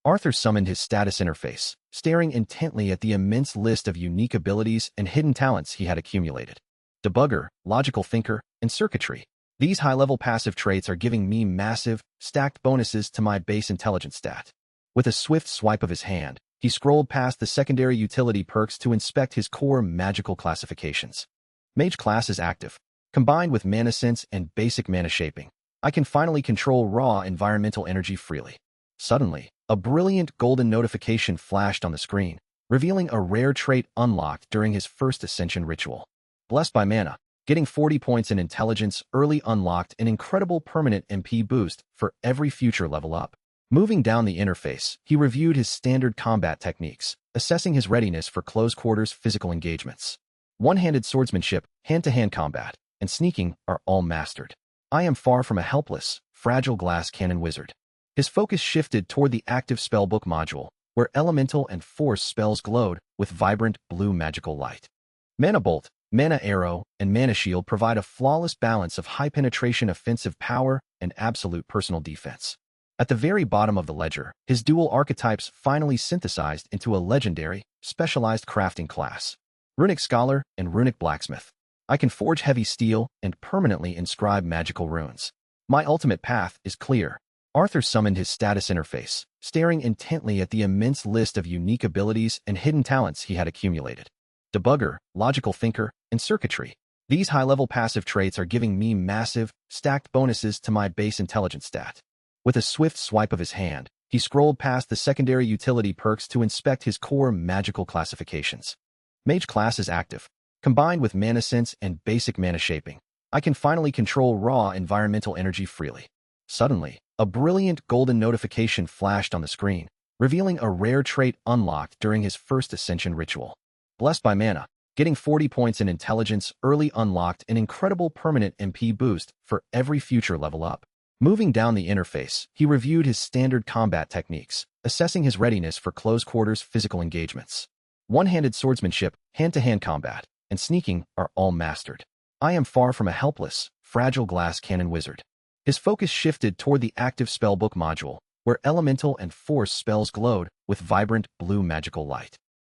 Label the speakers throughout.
Speaker 1: Arthur summoned his status interface, staring intently at the immense list of unique abilities and hidden talents he had accumulated. Debugger, logical thinker, and circuitry. These high-level passive traits are giving me massive, stacked bonuses to my base intelligence stat. With a swift swipe of his hand, he scrolled past the secondary utility perks to inspect his core magical classifications. Mage class is active. Combined with mana sense and basic mana shaping, I can finally control raw environmental energy freely. Suddenly, a brilliant golden notification flashed on the screen, revealing a rare trait unlocked during his first ascension ritual. Blessed by mana, getting 40 points in intelligence early unlocked an incredible permanent MP boost for every future level up. Moving down the interface, he reviewed his standard combat techniques, assessing his readiness for close-quarters physical engagements. One-handed swordsmanship, hand-to-hand combat, and sneaking are all mastered. I am far from a helpless, fragile glass cannon wizard. His focus shifted toward the active spellbook module, where elemental and force spells glowed with vibrant blue magical light. Mana Bolt, Mana Arrow, and Mana Shield provide a flawless balance of high-penetration offensive power and absolute personal defense. At the very bottom of the ledger, his dual archetypes finally synthesized into a legendary, specialized crafting class. Runic Scholar and Runic Blacksmith. I can forge heavy steel and permanently inscribe magical runes. My ultimate path is clear. Arthur summoned his status interface, staring intently at the immense list of unique abilities and hidden talents he had accumulated. Debugger, logical thinker, and circuitry. These high-level passive traits are giving me massive, stacked bonuses to my base intelligence stat. With a swift swipe of his hand, he scrolled past the secondary utility perks to inspect his core magical classifications. Mage class is active. Combined with mana sense and basic mana shaping, I can finally control raw environmental energy freely. Suddenly, a brilliant golden notification flashed on the screen, revealing a rare trait unlocked during his first ascension ritual. Blessed by mana, getting 40 points in intelligence early unlocked an incredible permanent MP boost for every future level up. Moving down the interface, he reviewed his standard combat techniques, assessing his readiness for close-quarters physical engagements. One-handed swordsmanship, hand-to-hand combat, and sneaking are all mastered. I am far from a helpless, fragile glass cannon wizard. His focus shifted toward the active spellbook module, where elemental and force spells glowed with vibrant blue magical light.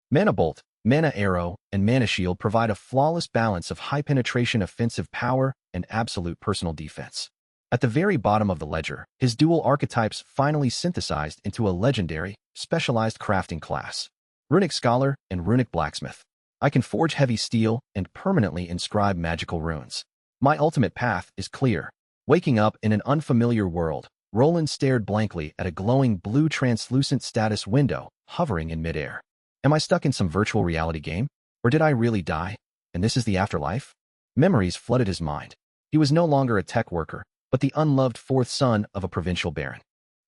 Speaker 1: Mana Bolt, Mana Arrow, and Mana Shield provide a flawless balance of high-penetration offensive power and absolute personal defense. At the very bottom of the ledger, his dual archetypes finally synthesized into a legendary, specialized crafting class. Runic Scholar and Runic Blacksmith. I can forge heavy steel and permanently inscribe magical runes. My ultimate path is clear. Waking up in an unfamiliar world, Roland stared blankly at a glowing blue translucent status window hovering in midair. Am I stuck in some virtual reality game? Or did I really die? And this is the afterlife? Memories flooded his mind. He was no longer a tech worker, but the unloved fourth son of a provincial baron.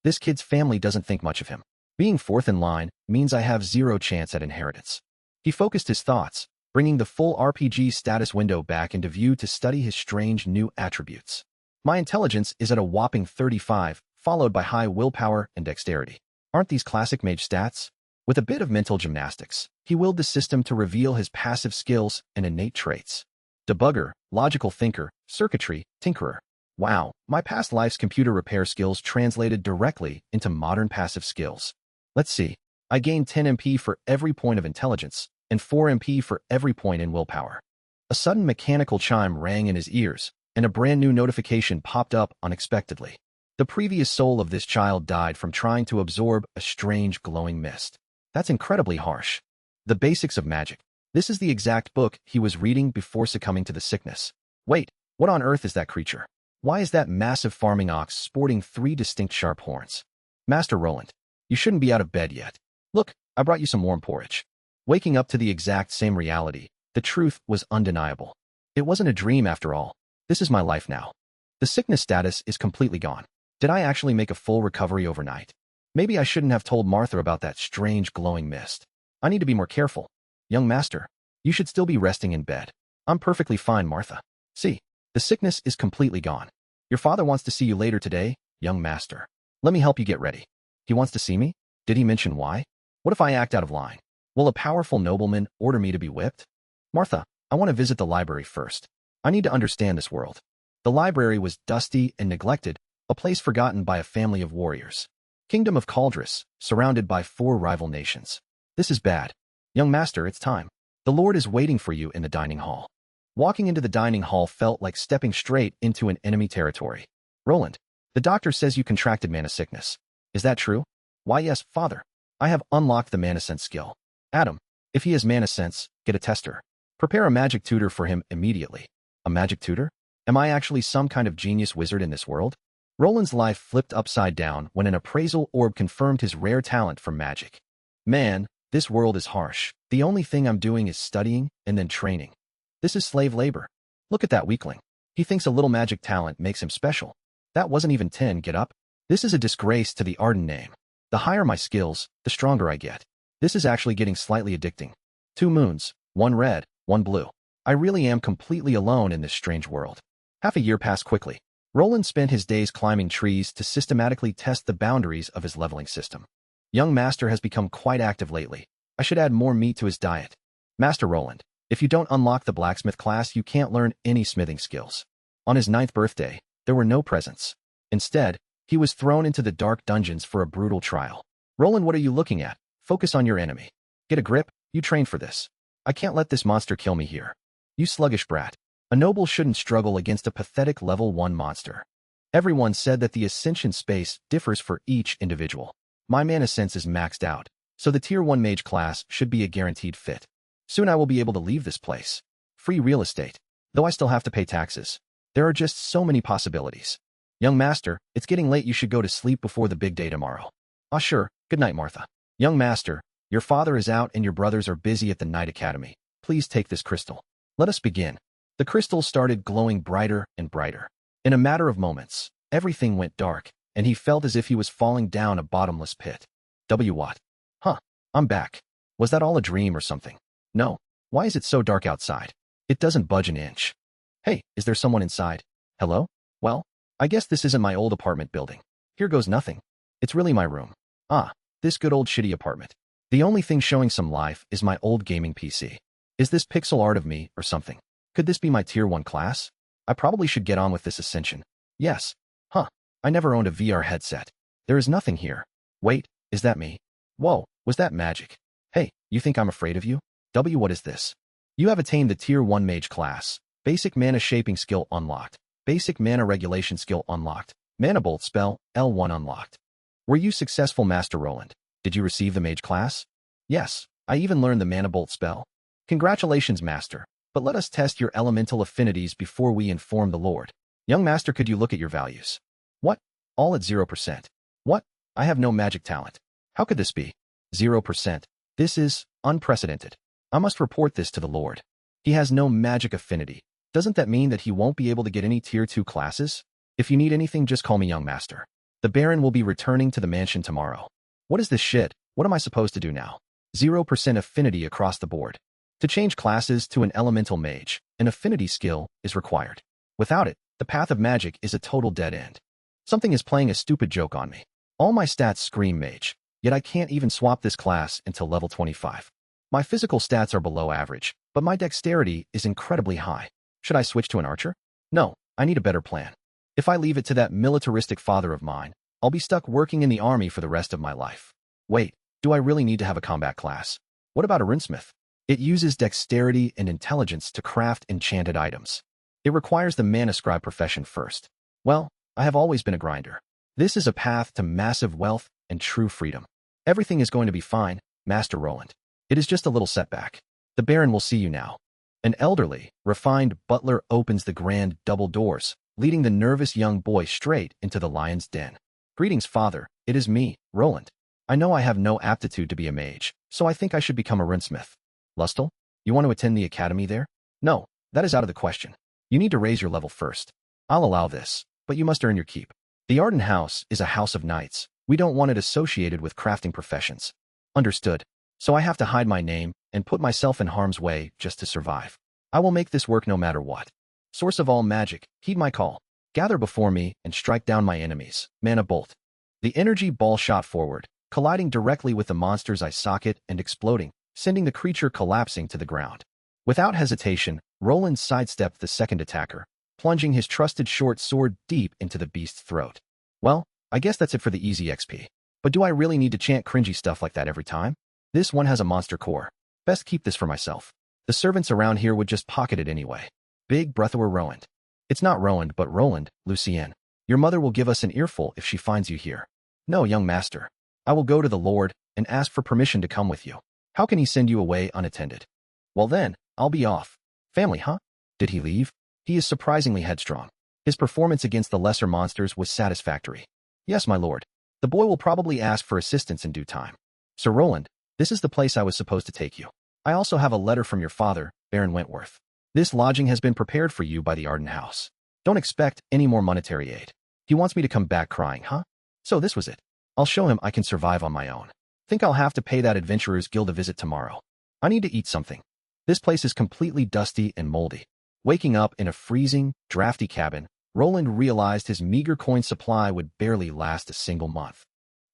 Speaker 1: This kid's family doesn't think much of him. Being fourth in line means I have zero chance at inheritance. He focused his thoughts, bringing the full RPG status window back into view to study his strange new attributes. My intelligence is at a whopping 35, followed by high willpower and dexterity. Aren't these classic mage stats? With a bit of mental gymnastics, he willed the system to reveal his passive skills and innate traits. Debugger, logical thinker, circuitry, tinkerer. Wow, my past life's computer repair skills translated directly into modern passive skills. Let's see. I gained 10 MP for every point of intelligence, and 4 MP for every point in willpower. A sudden mechanical chime rang in his ears, and a brand new notification popped up unexpectedly. The previous soul of this child died from trying to absorb a strange glowing mist. That's incredibly harsh. The Basics of Magic. This is the exact book he was reading before succumbing to the sickness. Wait, what on earth is that creature? Why is that massive farming ox sporting 3 distinct sharp horns? Master Roland, you shouldn't be out of bed yet. Look, I brought you some warm porridge. Waking up to the exact same reality, the truth was undeniable. It wasn't a dream after all. This is my life now. The sickness status is completely gone. Did I actually make a full recovery overnight? Maybe I shouldn't have told Martha about that strange glowing mist. I need to be more careful. Young master, you should still be resting in bed. I'm perfectly fine, Martha. See, the sickness is completely gone. Your father wants to see you later today, young master. Let me help you get ready. He wants to see me? Did he mention why? What if I act out of line? Will a powerful nobleman order me to be whipped? Martha, I want to visit the library first. I need to understand this world. The library was dusty and neglected, a place forgotten by a family of warriors. Kingdom of Caldris, surrounded by 4 rival nations. This is bad. Young master, it's time. The Lord is waiting for you in the dining hall. Walking into the dining hall felt like stepping straight into an enemy territory. Roland, the doctor says you contracted mana sickness. Is that true? Why yes, father. I have unlocked the mana sense skill. Adam, if he has mana sense, get a tester. Prepare a magic tutor for him immediately. A magic tutor? Am I actually some kind of genius wizard in this world? Roland's life flipped upside down when an appraisal orb confirmed his rare talent for magic. Man, this world is harsh. The only thing I'm doing is studying and then training. This is slave labor. Look at that weakling. He thinks a little magic talent makes him special. That wasn't even 10, get up. This is a disgrace to the Arden name. The higher my skills, the stronger I get. This is actually getting slightly addicting. 2 moons, 1 red, 1 blue. I really am completely alone in this strange world. Half a year passed quickly. Roland spent his days climbing trees to systematically test the boundaries of his leveling system. Young Master has become quite active lately. I should add more meat to his diet. Master Roland, if you don't unlock the blacksmith class, you can't learn any smithing skills. On his 9th birthday, there were no presents. Instead, he was thrown into the dark dungeons for a brutal trial. Roland, what are you looking at? Focus on your enemy. Get a grip, you trained for this. I can't let this monster kill me here. You sluggish brat. A noble shouldn't struggle against a pathetic level 1 monster. Everyone said that the ascension space differs for each individual. My mana sense is maxed out, so the tier 1 mage class should be a guaranteed fit. Soon I will be able to leave this place. Free real estate. Though I still have to pay taxes. There are just so many possibilities. Young master, it's getting late, you should go to sleep before the big day tomorrow. Ah sure, good night Martha. Young master, your father is out and your brothers are busy at the Night Academy. Please take this crystal. Let us begin. The crystal started glowing brighter and brighter. In a matter of moments, everything went dark, and he felt as if he was falling down a bottomless pit. What? Huh, I'm back. Was that all a dream or something? No. Why is it so dark outside? It doesn't budge an inch. Hey, is there someone inside? Hello? Well, I guess this isn't my old apartment building. Here goes nothing. It's really my room. Ah, this good old shitty apartment. The only thing showing some life is my old gaming PC. Is this pixel art of me or something? Could this be my tier 1 class? I probably should get on with this ascension. Yes. Huh. I never owned a VR headset. There is nothing here. Wait, is that me? Whoa, was that magic? Hey, you think I'm afraid of you? What is this? You have attained the tier 1 mage class. Basic mana shaping skill unlocked. Basic mana regulation skill unlocked. Mana bolt spell, L1 unlocked. Were you successful, Master Roland? Did you receive the mage class? Yes, I even learned the mana bolt spell. Congratulations, Master. But let us test your elemental affinities before we inform the Lord. Young Master, could you look at your values? What? All at 0%. What? I have no magic talent. How could this be? 0%. This is unprecedented. I must report this to the Lord. He has no magic affinity. Doesn't that mean that he won't be able to get any tier 2 classes? If you need anything, just call me Young Master. The Baron will be returning to the mansion tomorrow. What is this shit? What am I supposed to do now? 0% affinity across the board. To change classes to an elemental mage, an affinity skill is required. Without it, the path of magic is a total dead end. Something is playing a stupid joke on me. All my stats scream mage, yet I can't even swap this class until level 25. My physical stats are below average, but my dexterity is incredibly high. Should I switch to an archer? No, I need a better plan. If I leave it to that militaristic father of mine, I'll be stuck working in the army for the rest of my life. Wait, do I really need to have a combat class? What about a runesmith? It uses dexterity and intelligence to craft enchanted items. It requires the mana scribe profession first. Well, I have always been a grinder. This is a path to massive wealth and true freedom. Everything is going to be fine, Master Roland. It is just a little setback. The Baron will see you now. An elderly, refined butler opens the grand double doors, leading the nervous young boy straight into the lion's den. Greetings, father. It is me, Roland. I know I have no aptitude to be a mage, so I think I should become a runesmith. Lustal, you want to attend the academy there? No, that is out of the question. You need to raise your level first. I'll allow this, but you must earn your keep. The Arden House is a house of knights. We don't want it associated with crafting professions. Understood. So I have to hide my name and put myself in harm's way just to survive. I will make this work no matter what. Source of all magic, heed my call. Gather before me and strike down my enemies. Mana bolt. The energy ball shot forward, colliding directly with the monster's eye socket and exploding, sending the creature collapsing to the ground. Without hesitation, Roland sidestepped the second attacker, plunging his trusted short sword deep into the beast's throat. Well, I guess that's it for the easy XP. But do I really need to chant cringy stuff like that every time? This one has a monster core. Best keep this for myself. The servants around here would just pocket it anyway. Big breather Roland. It's not Roland, but Roland, Lucien. Your mother will give us an earful if she finds you here. No, young master. I will go to the Lord and ask for permission to come with you. How can he send you away unattended? Well then, I'll be off. Family, huh? Did he leave? He is surprisingly headstrong. His performance against the lesser monsters was satisfactory. Yes, my lord. The boy will probably ask for assistance in due time. Sir Roland, this is the place I was supposed to take you. I also have a letter from your father, Baron Wentworth. This lodging has been prepared for you by the Arden House. Don't expect any more monetary aid. He wants me to come back crying, huh? So this was it. I'll show him I can survive on my own. Think I'll have to pay that Adventurers Guild a visit tomorrow. I need to eat something. This place is completely dusty and moldy. Waking up in a freezing, drafty cabin, Roland realized his meager coin supply would barely last a single month.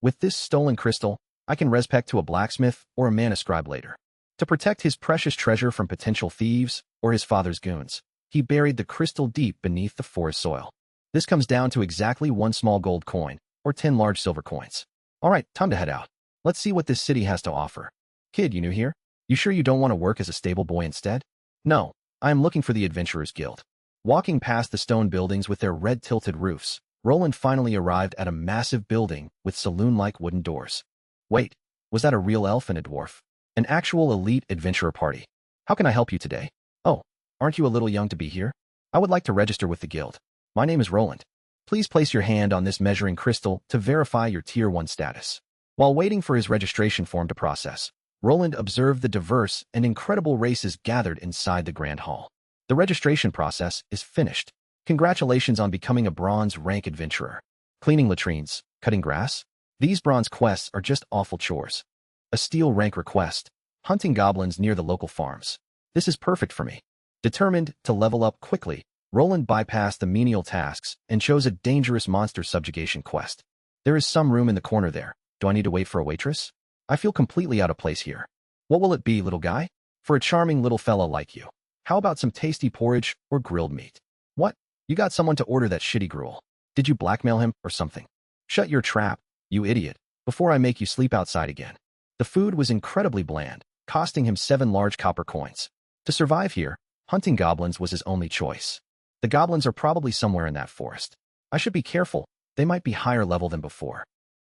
Speaker 1: With this stolen crystal, I can respec to a blacksmith or a mana scribe later. To protect his precious treasure from potential thieves or his father's goons, he buried the crystal deep beneath the forest soil. This comes down to exactly 1 small gold coin or 10 large silver coins. All right, time to head out. Let's see what this city has to offer. Kid, you new here? You sure you don't want to work as a stable boy instead? No, I am looking for the Adventurers Guild. Walking past the stone buildings with their red tilted roofs, Roland finally arrived at a massive building with saloon-like wooden doors. Wait, was that a real elf and a dwarf? An actual elite adventurer party. How can I help you today? Oh, aren't you a little young to be here? I would like to register with the guild. My name is Roland. Please place your hand on this measuring crystal to verify your Tier 1 status. While waiting for his registration form to process, Roland observed the diverse and incredible races gathered inside the Grand Hall. The registration process is finished. Congratulations on becoming a bronze rank adventurer. Cleaning latrines, cutting grass? These bronze quests are just awful chores. A steel rank request. Hunting goblins near the local farms. This is perfect for me. Determined to level up quickly, Roland bypassed the menial tasks and chose a dangerous monster subjugation quest. There is some room in the corner there. Do I need to wait for a waitress? I feel completely out of place here. What will it be, little guy? For a charming little fella like you. How about some tasty porridge or grilled meat? What? You got someone to order that shitty gruel. Did you blackmail him or something? Shut your trap, you idiot, before I make you sleep outside again. The food was incredibly bland, costing him 7 large copper coins. To survive here, hunting goblins was his only choice. The goblins are probably somewhere in that forest. I should be careful. They might be higher level than before.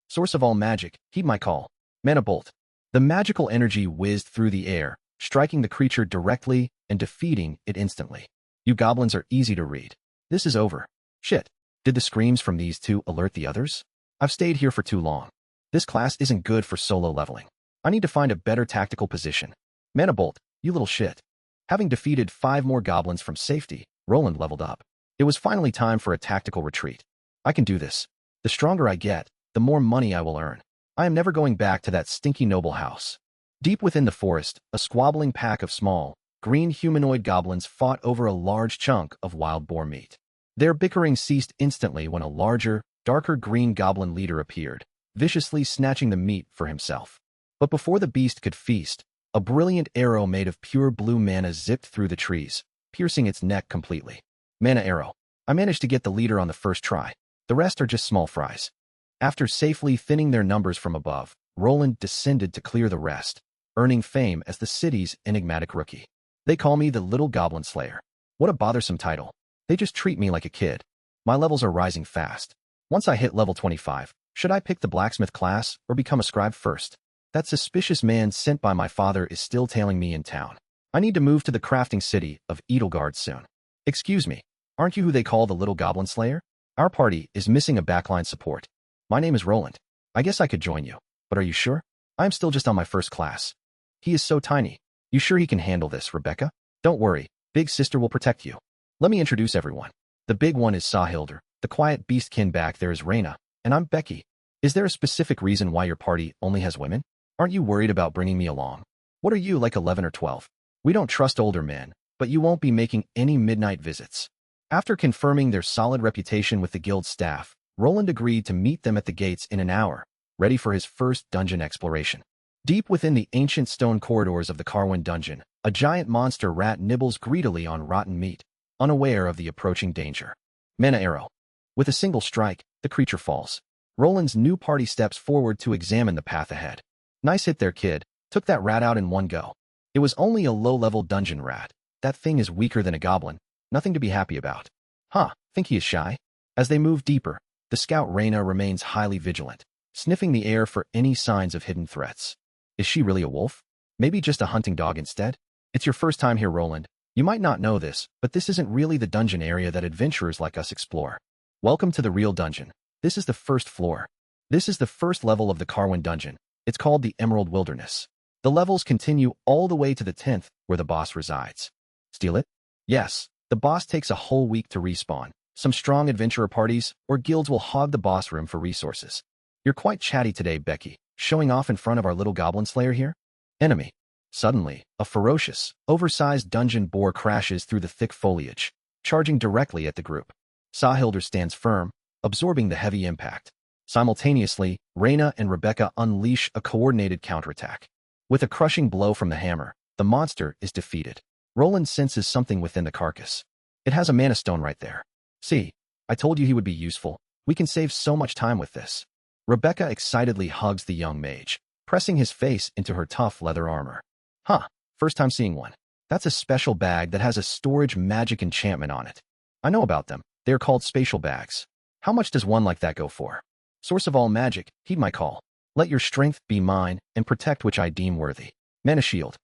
Speaker 1: Source of all magic, heed my call. Mana bolt. The magical energy whizzed through the air, striking the creature directly and defeating it instantly. You goblins are easy to read. This is over. Shit. Did the screams from these two alert the others? I've stayed here for too long. This class isn't good for solo leveling. I need to find a better tactical position. Mana bolt, you little shit. Having defeated 5 more goblins from safety, Roland leveled up. It was finally time for a tactical retreat. I can do this. The stronger I get, the more money I will earn. I am never going back to that stinky noble house. Deep within the forest, a squabbling pack of small, green humanoid goblins fought over a large chunk of wild boar meat. Their bickering ceased instantly when a larger, darker green goblin leader appeared, viciously snatching the meat for himself. But before the beast could feast, a brilliant arrow made of pure blue mana zipped through the trees, piercing its neck completely. Mana arrow. I managed to get the leader on the first try. The rest are just small fries. After safely thinning their numbers from above, Roland descended to clear the rest, earning fame as the city's enigmatic rookie. They call me the Little Goblin Slayer. What a bothersome title. They just treat me like a kid. My levels are rising fast. Once I hit level 25, should I pick the blacksmith class or become a scribe first? That suspicious man sent by my father is still tailing me in town. I need to move to the crafting city of Edelgard soon. Excuse me, aren't you who they call the Little Goblin Slayer? Our party is missing a backline support. My name is Roland. I guess I could join you, but are you sure? I'm still just on my first class. He is so tiny. You sure he can handle this, Rebecca? Don't worry, Big Sister will protect you. Let me introduce everyone. The big one is Sahilder, the quiet beastkin back there is Raina, and I'm Becky. Is there a specific reason why your party only has women? Aren't you worried about bringing me along? What are you, like 11 or 12? We don't trust older men, but you won't be making any midnight visits. After confirming their solid reputation with the guild staff, Roland agreed to meet them at the gates in an hour, ready for his first dungeon exploration. Deep within the ancient stone corridors of the Carwin dungeon, a giant monster rat nibbles greedily on rotten meat, unaware of the approaching danger. Mana arrow. With a single strike, the creature falls. Roland's new party steps forward to examine the path ahead. Nice hit there, kid. Took that rat out in one go. It was only a low-level dungeon rat. That thing is weaker than a goblin. Nothing to be happy about. Huh, think he is shy? As they move deeper, the scout Reina remains highly vigilant, sniffing the air for any signs of hidden threats. Is she really a wolf? Maybe just a hunting dog instead? It's your first time here, Roland. You might not know this, but this isn't really the dungeon area that adventurers like us explore. Welcome to the real dungeon. This is the first floor. This is the first level of the Carwin dungeon. It's called the Emerald Wilderness. The levels continue all the way to the 10th, where the boss resides. Steal it? Yes. The boss takes a whole week to respawn. Some strong adventurer parties or guilds will hog the boss room for resources. You're quite chatty today, Becky, showing off in front of our little goblin slayer here? Enemy. Suddenly, a ferocious, oversized dungeon boar crashes through the thick foliage, charging directly at the group. Sahilder stands firm, absorbing the heavy impact. Simultaneously, Reina and Rebecca unleash a coordinated counterattack. With a crushing blow from the hammer, the monster is defeated. Roland senses something within the carcass. It has a mana stone right there. See, I told you he would be useful. We can save so much time with this. Rebecca excitedly hugs the young mage, pressing his face into her tough leather armor. Huh, first time seeing one. That's a special bag that has a storage magic enchantment on it. I know about them. They are called spatial bags. How much does one like that go for? Source of all magic, heed my call. Let your strength be mine, and protect which I deem worthy. Mana shield.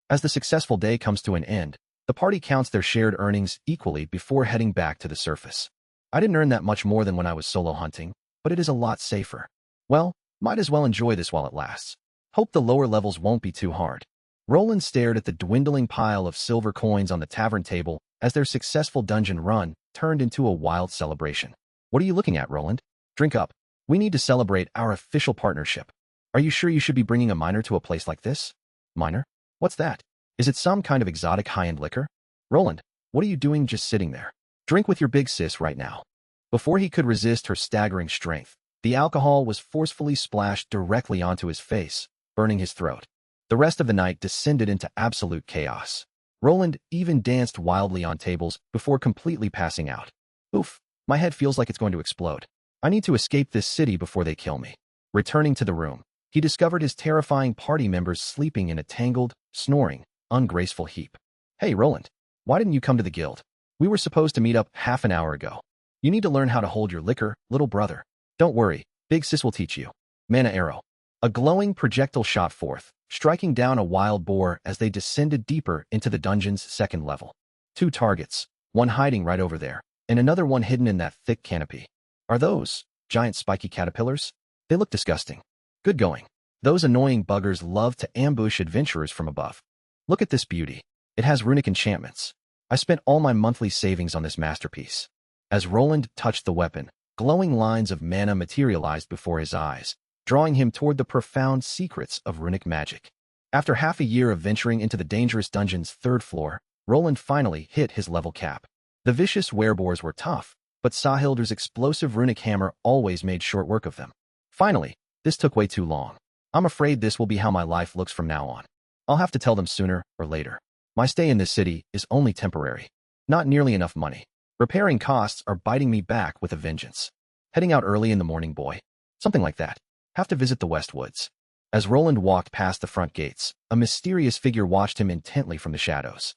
Speaker 1: As the successful day comes to an end, the party counts their shared earnings equally before heading back to the surface. I didn't earn that much more than when I was solo hunting, but it is a lot safer. Well, might as well enjoy this while it lasts. Hope the lower levels won't be too hard. Roland stared at the dwindling pile of silver coins on the tavern table as their successful dungeon run turned into a wild celebration. What are you looking at, Roland? Drink up. We need to celebrate our official partnership. Are you sure you should be bringing a minor to a place like this? Minor? What's that? Is it some kind of exotic high-end liquor? Roland, what are you doing just sitting there? Drink with your big sis right now. Before he could resist her staggering strength, the alcohol was forcefully splashed directly onto his face, burning his throat. The rest of the night descended into absolute chaos. Roland even danced wildly on tables before completely passing out. Oof, my head feels like it's going to explode. I need to escape this city before they kill me. Returning to the room, he discovered his terrifying party members sleeping in a tangled, snoring, ungraceful heap. Hey, Roland, why didn't you come to the guild? We were supposed to meet up half an hour ago. You need to learn how to hold your liquor, little brother. Don't worry, Big Sis will teach you. Mana arrow. A glowing projectile shot forth, striking down a wild boar as they descended deeper into the dungeon's second level. 2 targets, one hiding right over there, and another one hidden in that thick canopy. Are those giant spiky caterpillars? They look disgusting. Good going. Those annoying buggers love to ambush adventurers from above. Look at this beauty. It has runic enchantments. I spent all my monthly savings on this masterpiece. As Roland touched the weapon, glowing lines of mana materialized before his eyes, drawing him toward the profound secrets of runic magic. After half a year of venturing into the dangerous dungeon's 3rd floor, Roland finally hit his level cap. The vicious wereboars were tough, but Sahilder's explosive runic hammer always made short work of them. Finally, this took way too long. I'm afraid this will be how my life looks from now on. I'll have to tell them sooner or later. My stay in this city is only temporary. Not nearly enough money. Repairing costs are biting me back with a vengeance. Heading out early in the morning, boy. Something like that. Have to visit the West Woods. As Roland walked past the front gates, a mysterious figure watched him intently from the shadows.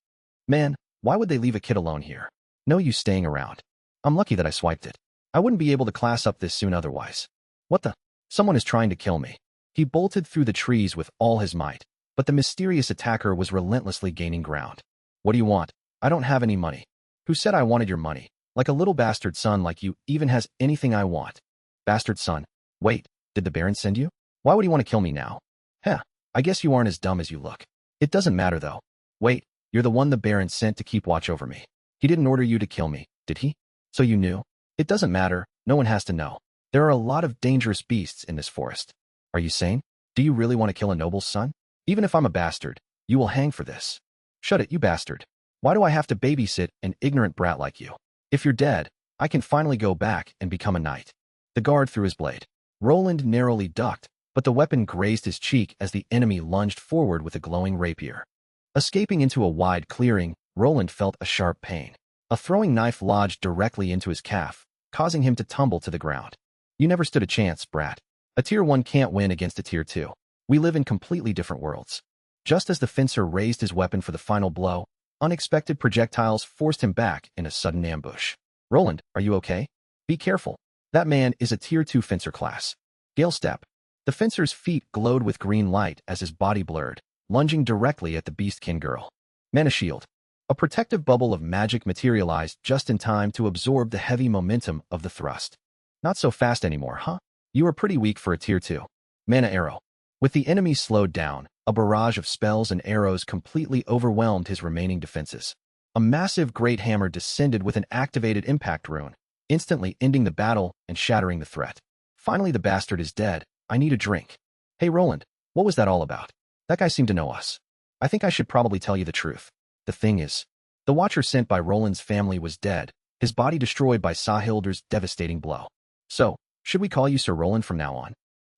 Speaker 1: Man, why would they leave a kid alone here? No use staying around. I'm lucky that I swiped it. I wouldn't be able to class up this soon otherwise. What the? Someone is trying to kill me. He bolted through the trees with all his might, but the mysterious attacker was relentlessly gaining ground. What do you want? I don't have any money. Who said I wanted your money? Like a little bastard son like you even has anything I want. Bastard son. Wait, did the Baron send you? Why would he want to kill me now? Heh, I guess you aren't as dumb as you look. It doesn't matter though. Wait, you're the one the Baron sent to keep watch over me. He didn't order you to kill me, did he? So you knew? It doesn't matter, no one has to know. There are a lot of dangerous beasts in this forest. Are you sane? Do you really want to kill a noble's son? Even if I'm a bastard, you will hang for this. Shut it, you bastard. Why do I have to babysit an ignorant brat like you? If you're dead, I can finally go back and become a knight. The guard threw his blade. Roland narrowly ducked, but the weapon grazed his cheek as the enemy lunged forward with a glowing rapier. Escaping into a wide clearing, Roland felt a sharp pain. A throwing knife lodged directly into his calf, causing him to tumble to the ground. You never stood a chance, brat. A Tier 1 can't win against a Tier 2. We live in completely different worlds. Just as the fencer raised his weapon for the final blow, unexpected projectiles forced him back in a sudden ambush. Roland, are you okay? Be careful. That man is a Tier 2 fencer class. Gale step. The fencer's feet glowed with green light as his body blurred, lunging directly at the beastkin girl. Mana shield. A protective bubble of magic materialized just in time to absorb the heavy momentum of the thrust. Not so fast anymore, huh? You are pretty weak for a Tier 2. Mana arrow. With the enemy slowed down, a barrage of spells and arrows completely overwhelmed his remaining defenses. A massive great hammer descended with an activated impact rune, instantly ending the battle and shattering the threat. Finally, the bastard is dead. I need a drink. Hey, Roland, what was that all about? That guy seemed to know us. I think I should probably tell you the truth. The thing is, the watcher sent by Roland's family was dead, his body destroyed by Sahilder's devastating blow. So, should we call you Sir Roland from now on?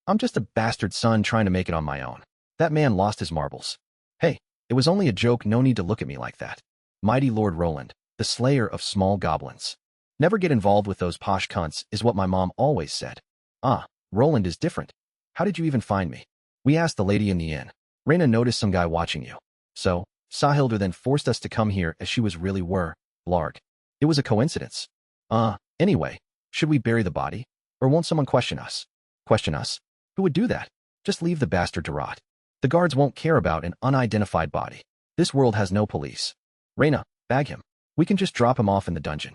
Speaker 1: I'm just a bastard son trying to make it on my own. That man lost his marbles. Hey, it was only a joke, no need to look at me like that. Mighty Lord Roland, the slayer of small goblins. Never get involved with those posh cunts is what my mom always said. Ah, Roland is different. How did you even find me? We asked the lady in the inn. Raina noticed some guy watching you. So, Sahilder then forced us to come here as she was really were, Blarg. It was a coincidence. Anyway, should we bury the body? Or won't someone question us? Question us? Who would do that? Just leave the bastard to rot. The guards won't care about an unidentified body. This world has no police. Raina, bag him. We can just drop him off in the dungeon.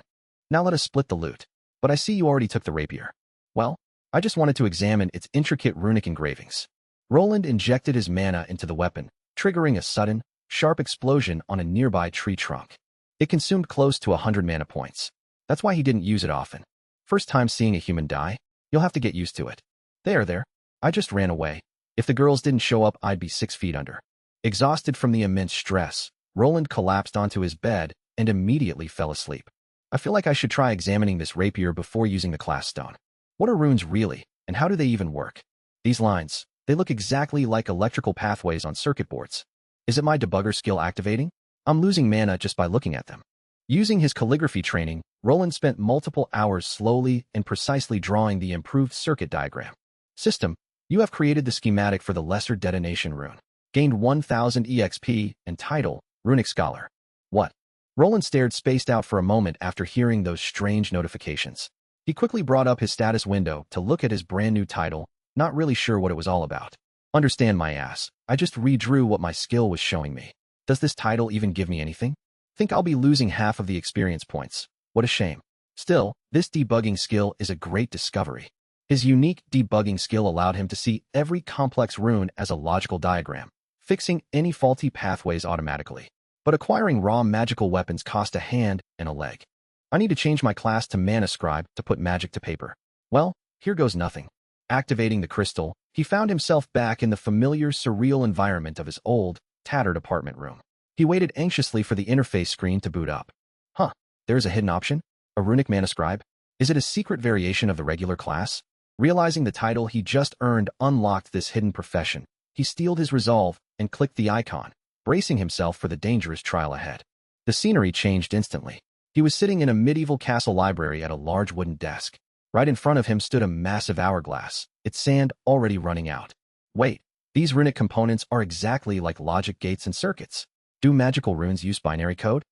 Speaker 1: Now let us split the loot. But I see you already took the rapier. Well, I just wanted to examine its intricate runic engravings. Roland injected his mana into the weapon, triggering a sudden, sharp explosion on a nearby tree trunk. It consumed close to 100 mana points. That's why he didn't use it often. First time seeing a human die? You'll have to get used to it. There. I just ran away. If the girls didn't show up, I'd be 6 feet under. Exhausted from the immense stress, Roland collapsed onto his bed and immediately fell asleep. I feel like I should try examining this rapier before using the class stone. What are runes really, and how do they even work? These lines, they look exactly like electrical pathways on circuit boards. Is it my debugger skill activating? I'm losing mana just by looking at them. Using his calligraphy training, Roland spent multiple hours slowly and precisely drawing the improved circuit diagram. System, you have created the schematic for the lesser detonation rune. Gained 1000 EXP and title, Runic Scholar. What? Roland stared spaced out for a moment after hearing those strange notifications. He quickly brought up his status window to look at his brand new title, not really sure what it was all about. Understand my ass. I just redrew what my skill was showing me. Does this title even give me anything? Think I'll be losing half of the experience points. What a shame. Still, this debugging skill is a great discovery. His unique debugging skill allowed him to see every complex rune as a logical diagram, fixing any faulty pathways automatically. But acquiring raw magical weapons cost a hand and a leg. I need to change my class to Mana Scribe to put magic to paper. Well, here goes nothing. Activating the crystal, he found himself back in the familiar, surreal environment of his old, tattered apartment room. He waited anxiously for the interface screen to boot up. Huh, there's a hidden option? A runic Mana Scribe? Is it a secret variation of the regular class? Realizing the title he just earned unlocked this hidden profession, he steeled his resolve and clicked the icon, bracing himself for the dangerous trial ahead. The scenery changed instantly. He was sitting in a medieval castle library at a large wooden desk. Right in front of him stood a massive hourglass, its sand already running out. Wait, these runic components are exactly like logic gates and circuits. Do magical runes use binary code?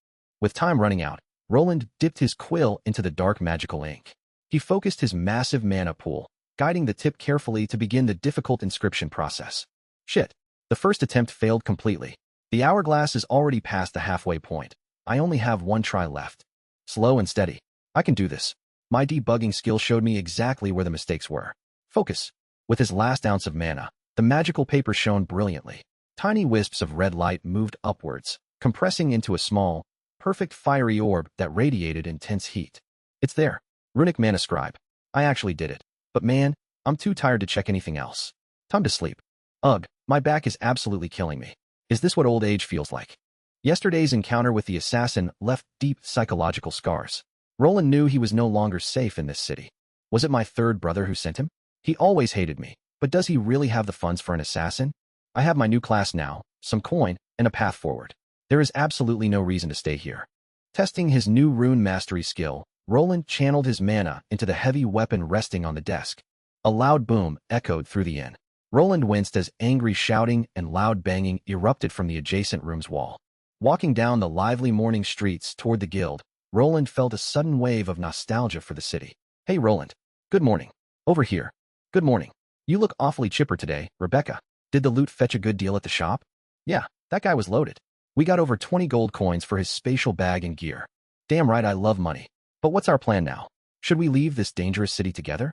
Speaker 1: With time running out, Roland dipped his quill into the dark magical ink. He focused his massive mana pool, guiding the tip carefully to begin the difficult inscription process. Shit, the first attempt failed completely. The hourglass is already past the halfway point. I only have one try left. Slow and steady. I can do this. My debugging skill showed me exactly where the mistakes were. Focus. With his last ounce of mana, the magical paper shone brilliantly. Tiny wisps of red light moved upwards, compressing into a small, perfect fiery orb that radiated intense heat. It's there. Runic Mana Scribe. I actually did it. But man, I'm too tired to check anything else. Time to sleep. Ugh, my back is absolutely killing me. Is this what old age feels like? Yesterday's encounter with the assassin left deep psychological scars. Roland knew he was no longer safe in this city. Was it my third brother who sent him? He always hated me, but does he really have the funds for an assassin? I have my new class now, some coin, and a path forward. There is absolutely no reason to stay here. Testing his new rune mastery skill, Roland channeled his mana into the heavy weapon resting on the desk, A loud boom echoed through the inn. Roland winced as angry shouting and loud banging erupted from the adjacent room's wall. Walking down the lively morning streets toward the guild, Roland felt a sudden wave of nostalgia for the city. Hey, Roland. Good morning. Over here. Good morning. You look awfully chipper today, Rebecca. Did the loot fetch a good deal at the shop? Yeah, that guy was loaded. We got over 20 gold coins for his spatial bag and gear. Damn right I love money. But what's our plan now? Should we leave this dangerous city together?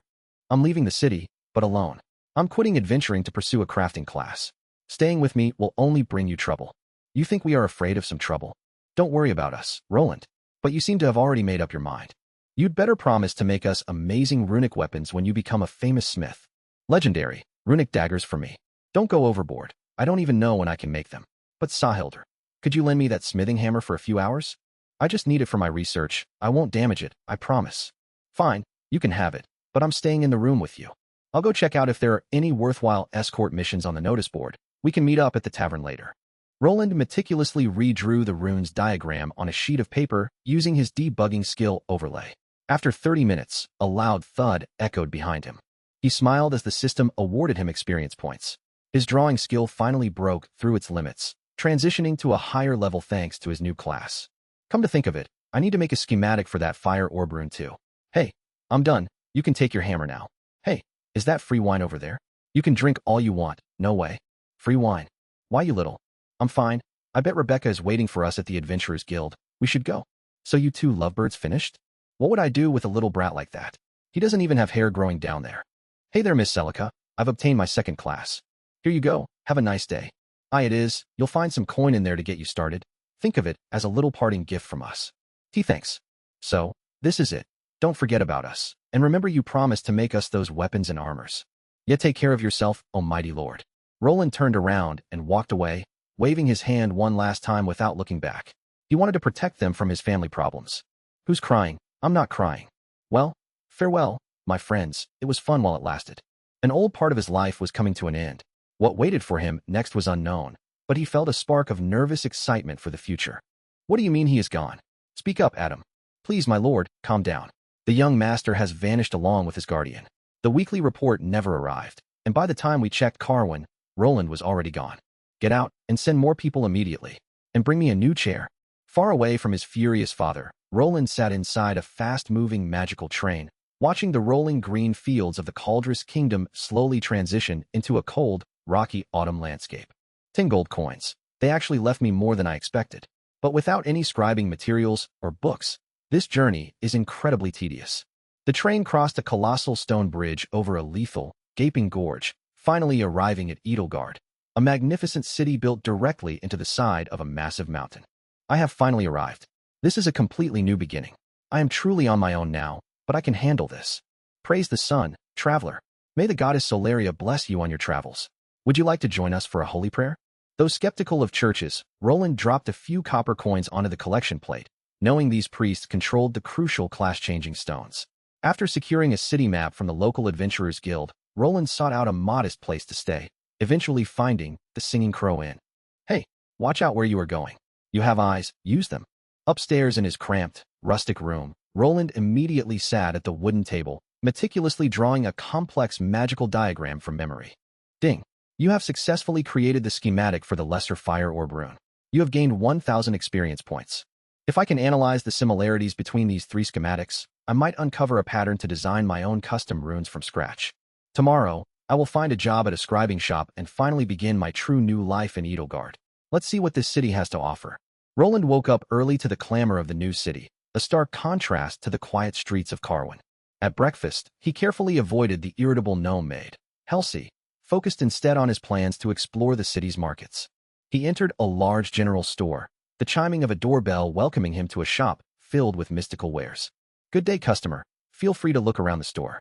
Speaker 1: I'm leaving the city, but alone. I'm quitting adventuring to pursue a crafting class. Staying with me will only bring you trouble. You think we are afraid of some trouble? Don't worry about us, Roland. But you seem to have already made up your mind. You'd better promise to make us amazing runic weapons when you become a famous smith. Legendary, runic daggers for me. Don't go overboard. I don't even know when I can make them. But Sahilder, could you lend me that smithing hammer for a few hours? I just need it for my research. I won't damage it, I promise. Fine, you can have it, but I'm staying in the room with you. I'll go check out if there are any worthwhile escort missions on the notice board. We can meet up at the tavern later. Roland meticulously redrew the runes diagram on a sheet of paper using his debugging skill overlay. After 30 minutes, a loud thud echoed behind him. He smiled as the system awarded him experience points. His drawing skill finally broke through its limits, transitioning to a higher level thanks to his new class. Come to think of it, I need to make a schematic for that fire orb rune too. Hey, I'm done. You can take your hammer now. Hey, is that free wine over there? You can drink all you want. No way. Free wine. Why, you little? I'm fine. I bet Rebecca is waiting for us at the Adventurers Guild. We should go. So you two lovebirds finished? What would I do with a little brat like that? He doesn't even have hair growing down there. Hey there, Miss Celica. I've obtained my second class. Here you go. Have a nice day. Aye, it is. You'll find some coin in there to get you started. Think of it as a little parting gift from us. Thanks. So, this is it. Don't forget about us. And remember you promised to make us those weapons and armors. Yet take care of yourself, O mighty lord. Roland turned around and walked away, waving his hand one last time without looking back. He wanted to protect them from his family problems. Who's crying? I'm not crying. Well, farewell, my friends. It was fun while it lasted. An old part of his life was coming to an end. What waited for him next was unknown, but he felt a spark of nervous excitement for the future. What do you mean he is gone? Speak up, Adam. Please, my lord, calm down. The young master has vanished along with his guardian. The weekly report never arrived, and by the time we checked Carwin, Roland was already gone. Get out and send more people immediately, and bring me a new chair. Far away from his furious father, Roland sat inside a fast-moving magical train, watching the rolling green fields of the Cauldrous Kingdom slowly transition into a cold, rocky autumn landscape. 10 gold coins. They actually left me more than I expected. But without any scribing materials or books, this journey is incredibly tedious. The train crossed a colossal stone bridge over a lethal, gaping gorge, finally arriving at Edelgard, a magnificent city built directly into the side of a massive mountain. I have finally arrived. This is a completely new beginning. I am truly on my own now, but I can handle this. Praise the sun, traveler. May the goddess Solaria bless you on your travels. Would you like to join us for a holy prayer? Though skeptical of churches, Roland dropped a few copper coins onto the collection plate, knowing these priests controlled the crucial class-changing stones. After securing a city map from the local Adventurers Guild, Roland sought out a modest place to stay, eventually finding the Singing Crow Inn. Hey, watch out where you are going. You have eyes, use them. Upstairs in his cramped, rustic room, Roland immediately sat at the wooden table, meticulously drawing a complex magical diagram from memory. Ding! You have successfully created the schematic for the Lesser Fire Orb rune. You have gained 1,000 experience points. If I can analyze the similarities between these three schematics, I might uncover a pattern to design my own custom runes from scratch. Tomorrow, I will find a job at a scribing shop and finally begin my true new life in Edelgard. Let's see what this city has to offer. Roland woke up early to the clamor of the new city, a stark contrast to the quiet streets of Carwin. At breakfast, he carefully avoided the irritable gnome maid, Halsey, focused instead on his plans to explore the city's markets. He entered a large general store, the chiming of a doorbell welcoming him to a shop filled with mystical wares. Good day, customer. Feel free to look around the store.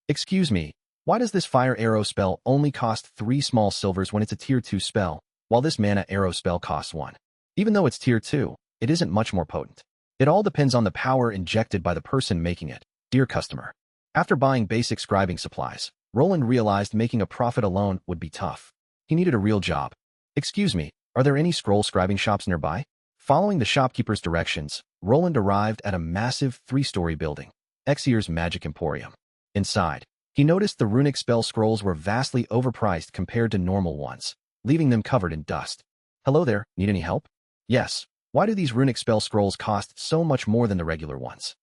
Speaker 1: Excuse me, why does this fire arrow spell only cost 3 small silvers when it's a tier 2 spell, while this mana arrow spell costs 1? Even though it's tier 2, it isn't much more potent. It all depends on the power injected by the person making it, dear customer. After buying basic scribing supplies, Roland realized making a profit alone would be tough. He needed a real job. Excuse me, are there any scroll scribing shops nearby? Following the shopkeeper's directions, Roland arrived at a massive 3-story building, Exier's Magic Emporium. Inside, He noticed the runic spell scrolls were vastly overpriced compared to normal ones, leaving them covered in dust. Hello there, need any help? Yes. Why do these runic spell scrolls cost so much more than the regular ones?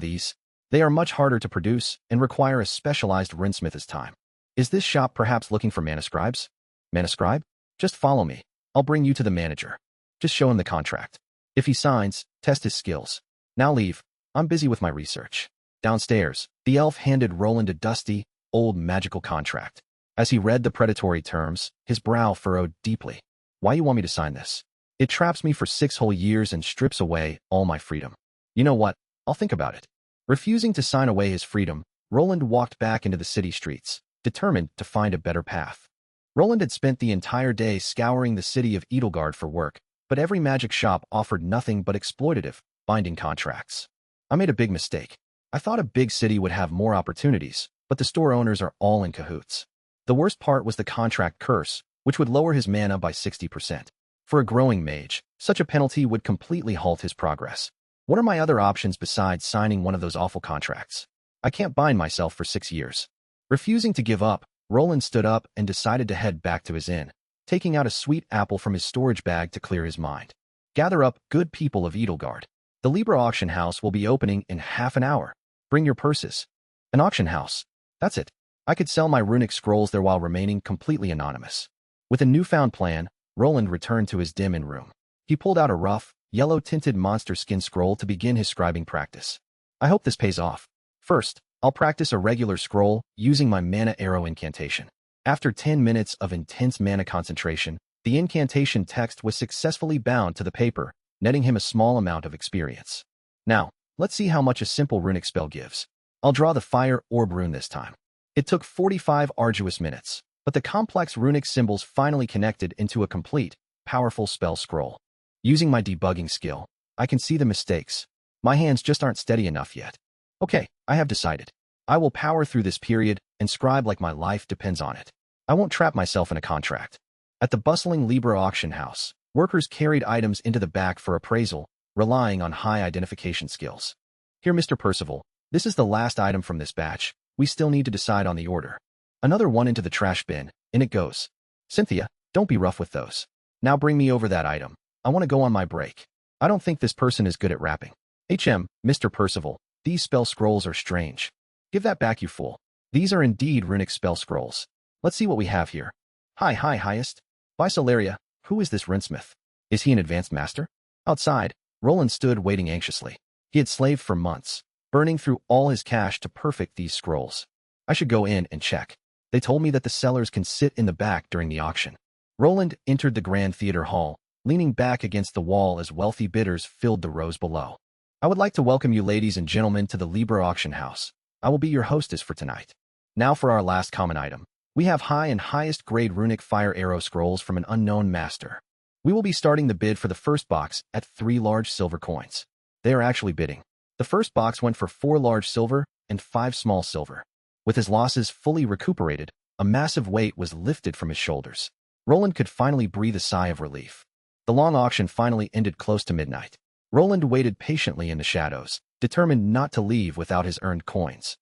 Speaker 1: These. They are much harder to produce and require a specialized runesmith's time. Is this shop perhaps looking for mana scribes? Mana scribe? Just follow me. I'll bring you to the manager. Just show him the contract. If he signs, test his skills. Now leave. I'm busy with my research. Downstairs, the elf handed Roland a dusty, old magical contract. As he read the predatory terms, his brow furrowed deeply. Why you want me to sign this? It traps me for 6 whole years and strips away all my freedom. You know what? I'll think about it. Refusing to sign away his freedom, Roland walked back into the city streets, determined to find a better path. Roland had spent the entire day scouring the city of Edelgard for work, but every magic shop offered nothing but exploitative, binding contracts. I made a big mistake. I thought a big city would have more opportunities, but the store owners are all in cahoots. The worst part was the contract curse, which would lower his mana by 60%. For a growing mage, such a penalty would completely halt his progress. What are my other options besides signing one of those awful contracts? I can't bind myself for 6 years. Refusing to give up, Roland stood up and decided to head back to his inn, taking out a sweet apple from his storage bag to clear his mind. Gather up, good people of Edelgard. The Libra auction house will be opening in half an hour. Bring your purses. An auction house. That's it. I could sell my runic scrolls there while remaining completely anonymous. With a newfound plan, Roland returned to his dim inn room. He pulled out a rough, yellow-tinted monster skin scroll to begin his scribing practice. I hope this pays off. First, I'll practice a regular scroll using my mana arrow incantation. After 10 minutes of intense mana concentration, the incantation text was successfully bound to the paper, netting him a small amount of experience. Now, let's see how much a simple runic spell gives. I'll draw the fire orb rune this time. It took 45 arduous minutes, but the complex runic symbols finally connected into a complete, powerful spell scroll. Using my debugging skill, I can see the mistakes. My hands just aren't steady enough yet. Okay, I have decided. I will power through this period and scribe like my life depends on it. I won't trap myself in a contract. At the bustling Libra auction house, workers carried items into the back for appraisal, relying on high identification skills. Here, Mr. Percival, this is the last item from this batch. We still need to decide on the order. Another one into the trash bin, in it goes. Cynthia, don't be rough with those. Now bring me over that item. I want to go on my break. I don't think this person is good at rapping. Mr. Percival, these spell scrolls are strange. Give that back, you fool. These are indeed runic spell scrolls. Let's see what we have here. Highest. By Solaria, who is this runesmith? Is he an advanced master? Outside, Roland stood waiting anxiously. He had slaved for months, burning through all his cash to perfect these scrolls. I should go in and check. They told me that the sellers can sit in the back during the auction. Roland entered the grand theater hall, leaning back against the wall as wealthy bidders filled the rows below. I would like to welcome you ladies and gentlemen to the Libra auction house. I will be your hostess for tonight. Now for our last common item. We have high and highest grade runic fire arrow scrolls from an unknown master. We will be starting the bid for the first box at 3 large silver coins. They are actually bidding. The first box went for 4 large silver and 5 small silver. With his losses fully recuperated, a massive weight was lifted from his shoulders. Roland could finally breathe a sigh of relief. The long auction finally ended close to midnight. Roland waited patiently in the shadows, determined not to leave without his earned coins.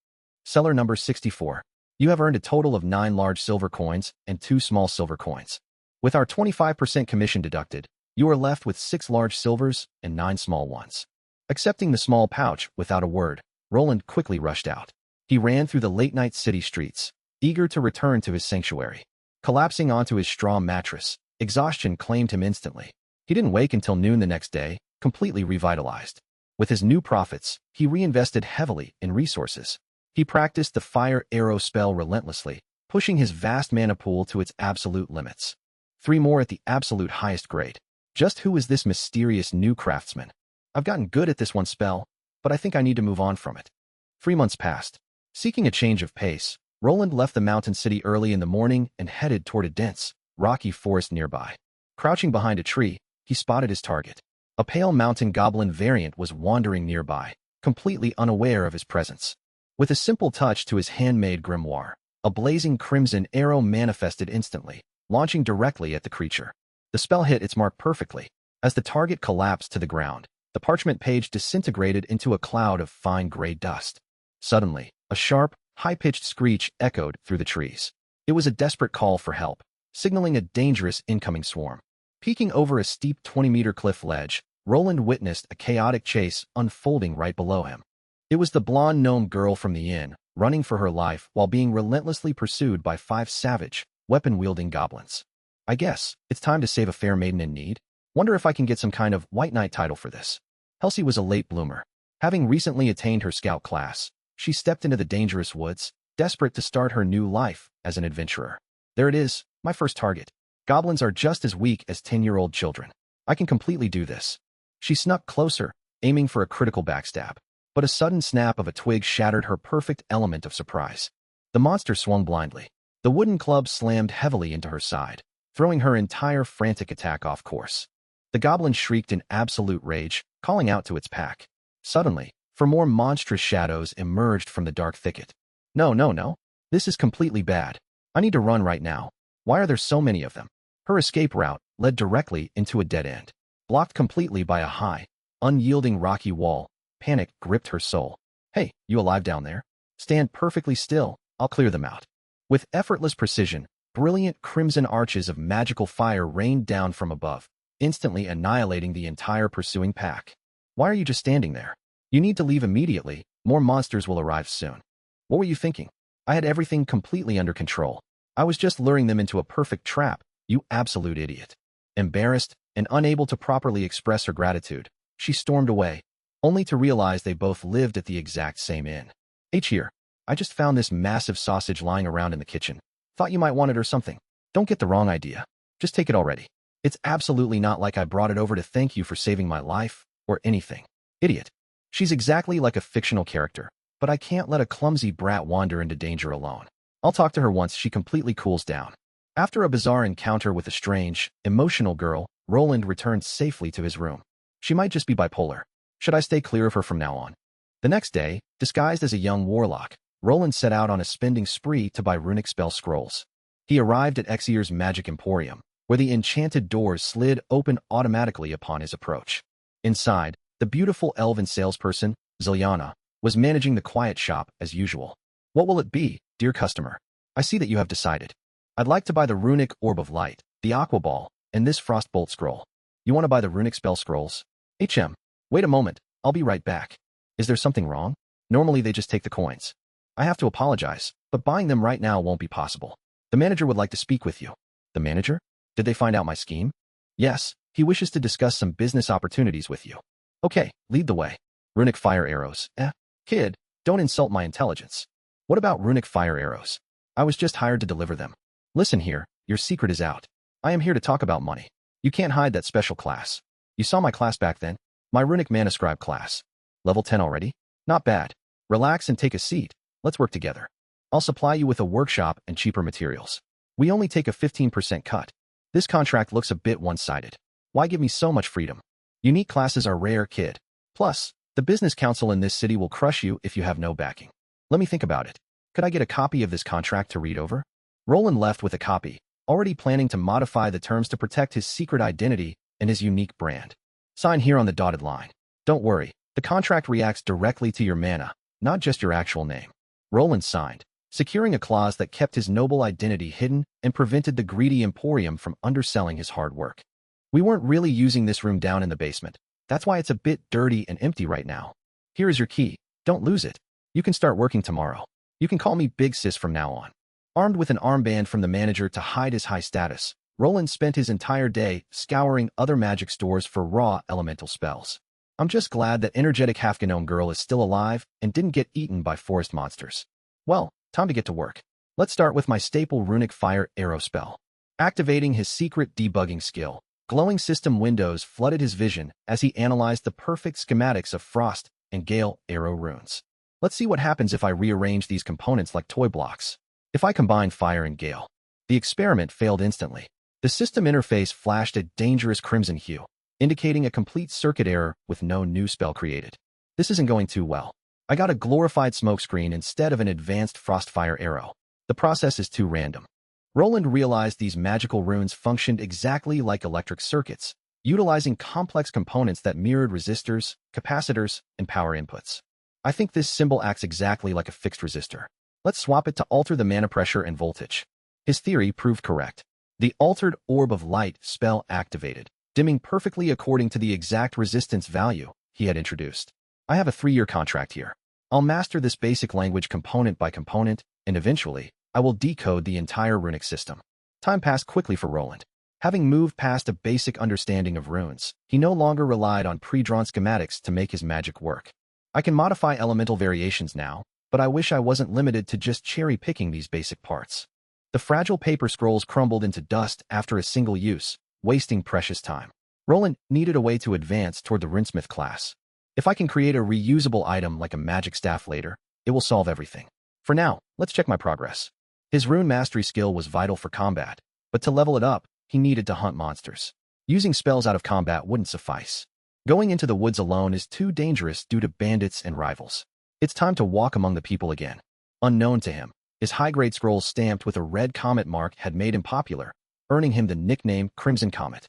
Speaker 1: Seller number 64. You have earned a total of 9 large silver coins and 2 small silver coins. With our 25% commission deducted, you are left with 6 large silvers and 9 small ones. Accepting the small pouch without a word, Roland quickly rushed out. He ran through the late-night city streets, eager to return to his sanctuary. Collapsing onto his straw mattress, exhaustion claimed him instantly. He didn't wake until noon the next day, completely revitalized. With his new profits, he reinvested heavily in resources. He practiced the fire arrow spell relentlessly, pushing his vast mana pool to its absolute limits. 3 more at the absolute highest grade. Just who is this mysterious new craftsman? I've gotten good at this one spell, but I think I need to move on from it. 3 months passed. Seeking a change of pace, Roland left the mountain city early in the morning and headed toward a dense, rocky forest nearby. Crouching behind a tree, he spotted his target. A pale mountain goblin variant was wandering nearby, completely unaware of his presence. With a simple touch to his handmade grimoire, a blazing crimson arrow manifested instantly, launching directly at the creature. The spell hit its mark perfectly. As the target collapsed to the ground, the parchment page disintegrated into a cloud of fine gray dust. Suddenly, a sharp, high-pitched screech echoed through the trees. It was a desperate call for help, signaling a dangerous incoming swarm. Peeking over a steep 20-meter cliff ledge, Roland witnessed a chaotic chase unfolding right below him. It was the blonde gnome girl from the inn, running for her life while being relentlessly pursued by 5 savage, weapon-wielding goblins. I guess it's time to save a fair maiden in need. Wonder if I can get some kind of White Knight title for this. Elsie was a late bloomer. Having recently attained her scout class, she stepped into the dangerous woods, desperate to start her new life as an adventurer. There it is, my first target. Goblins are just as weak as 10-year-old children. I can completely do this. She snuck closer, aiming for a critical backstab. But a sudden snap of a twig shattered her perfect element of surprise. The monster swung blindly. The wooden club slammed heavily into her side, throwing her entire frantic attack off course. The goblin shrieked in absolute rage, calling out to its pack. Suddenly, 4 more monstrous shadows emerged from the dark thicket. No, no, no. This is completely bad. I need to run right now. Why are there so many of them? Her escape route led directly into a dead end. Blocked completely by a high, unyielding rocky wall, panic gripped her soul. Hey, you alive down there? Stand perfectly still, I'll clear them out. With effortless precision, brilliant crimson arches of magical fire rained down from above, instantly annihilating the entire pursuing pack. Why are you just standing there? You need to leave immediately, more monsters will arrive soon. What were you thinking? I had everything completely under control. I was just luring them into a perfect trap, you absolute idiot. Embarrassed and unable to properly express her gratitude, she stormed away, only to realize they both lived at the exact same inn. Here, I just found this massive sausage lying around in the kitchen. Thought you might want it or something. Don't get the wrong idea. Just take it already. It's absolutely not like I brought it over to thank you for saving my life, or anything. Idiot. She's exactly like a fictional character, but I can't let a clumsy brat wander into danger alone. I'll talk to her once she completely cools down. After a bizarre encounter with a strange, emotional girl, Roland returned safely to his room. She might just be bipolar. Should I stay clear of her from now on? The next day, disguised as a young warlock, Roland set out on a spending spree to buy runic spell scrolls. He arrived at Exier's Magic Emporium, where the enchanted doors slid open automatically upon his approach. Inside, the beautiful elven salesperson, Ziliana, was managing the quiet shop as usual. What will it be, dear customer? I see that you have decided. I'd like to buy the runic orb of light, the aqua ball, and this frostbolt scroll. You want to buy the runic spell scrolls? Wait a moment, I'll be right back. Is there something wrong? Normally they just take the coins. I have to apologize, but buying them right now won't be possible. The manager would like to speak with you. The manager? Did they find out my scheme? Yes, he wishes to discuss some business opportunities with you. Okay, lead the way. Runic fire arrows. Kid, don't insult my intelligence. What about runic fire arrows? I was just hired to deliver them. Listen here, your secret is out. I am here to talk about money. You can't hide that special class. You saw my class back then? My runic mana scribe class. Level 10 already? Not bad. Relax and take a seat. Let's work together. I'll supply you with a workshop and cheaper materials. We only take a 15% cut. This contract looks a bit one-sided. Why give me so much freedom? Unique classes are rare, kid. Plus, the business council in this city will crush you if you have no backing. Let me think about it. Could I get a copy of this contract to read over? Roland left with a copy, already planning to modify the terms to protect his secret identity and his unique brand. Sign here on the dotted line. Don't worry, the contract reacts directly to your mana, not just your actual name. Roland signed, securing a clause that kept his noble identity hidden and prevented the greedy Emporium from underselling his hard work. We weren't really using this room down in the basement. That's why it's a bit dirty and empty right now. Here is your key. Don't lose it. You can start working tomorrow. You can call me Big Sis from now on. Armed with an armband from the manager to hide his high status, Roland spent his entire day scouring other magic stores for raw elemental spells. I'm just glad that energetic half-gnome girl is still alive and didn't get eaten by forest monsters. Well, time to get to work. Let's start with my staple runic fire arrow spell. Activating his secret debugging skill, glowing system windows flooded his vision as he analyzed the perfect schematics of frost and gale arrow runes. Let's see what happens if I rearrange these components like toy blocks. If I combine fire and gale. The experiment failed instantly. The system interface flashed a dangerous crimson hue, indicating a complete circuit error with no new spell created. This isn't going too well. I got a glorified smokescreen instead of an advanced frostfire arrow. The process is too random. Roland realized these magical runes functioned exactly like electric circuits, utilizing complex components that mirrored resistors, capacitors, and power inputs. I think this symbol acts exactly like a fixed resistor. Let's swap it to alter the mana pressure and voltage. His theory proved correct. The altered orb of light spell activated, dimming perfectly according to the exact resistance value he had introduced. I have a 3-year contract here. I'll master this basic language component by component, and eventually, I will decode the entire runic system. Time passed quickly for Roland. Having moved past a basic understanding of runes, he no longer relied on pre-drawn schematics to make his magic work. I can modify elemental variations now, but I wish I wasn't limited to just cherry-picking these basic parts. The fragile paper scrolls crumbled into dust after a single use, wasting precious time. Roland needed a way to advance toward the runesmith class. If I can create a reusable item like a magic staff later, it will solve everything. For now, let's check my progress. His rune mastery skill was vital for combat, but to level it up, he needed to hunt monsters. Using spells out of combat wouldn't suffice. Going into the woods alone is too dangerous due to bandits and rivals. It's time to walk among the people again. Unknown to him, his high-grade scrolls stamped with a red comet mark had made him popular, earning him the nickname Crimson Comet.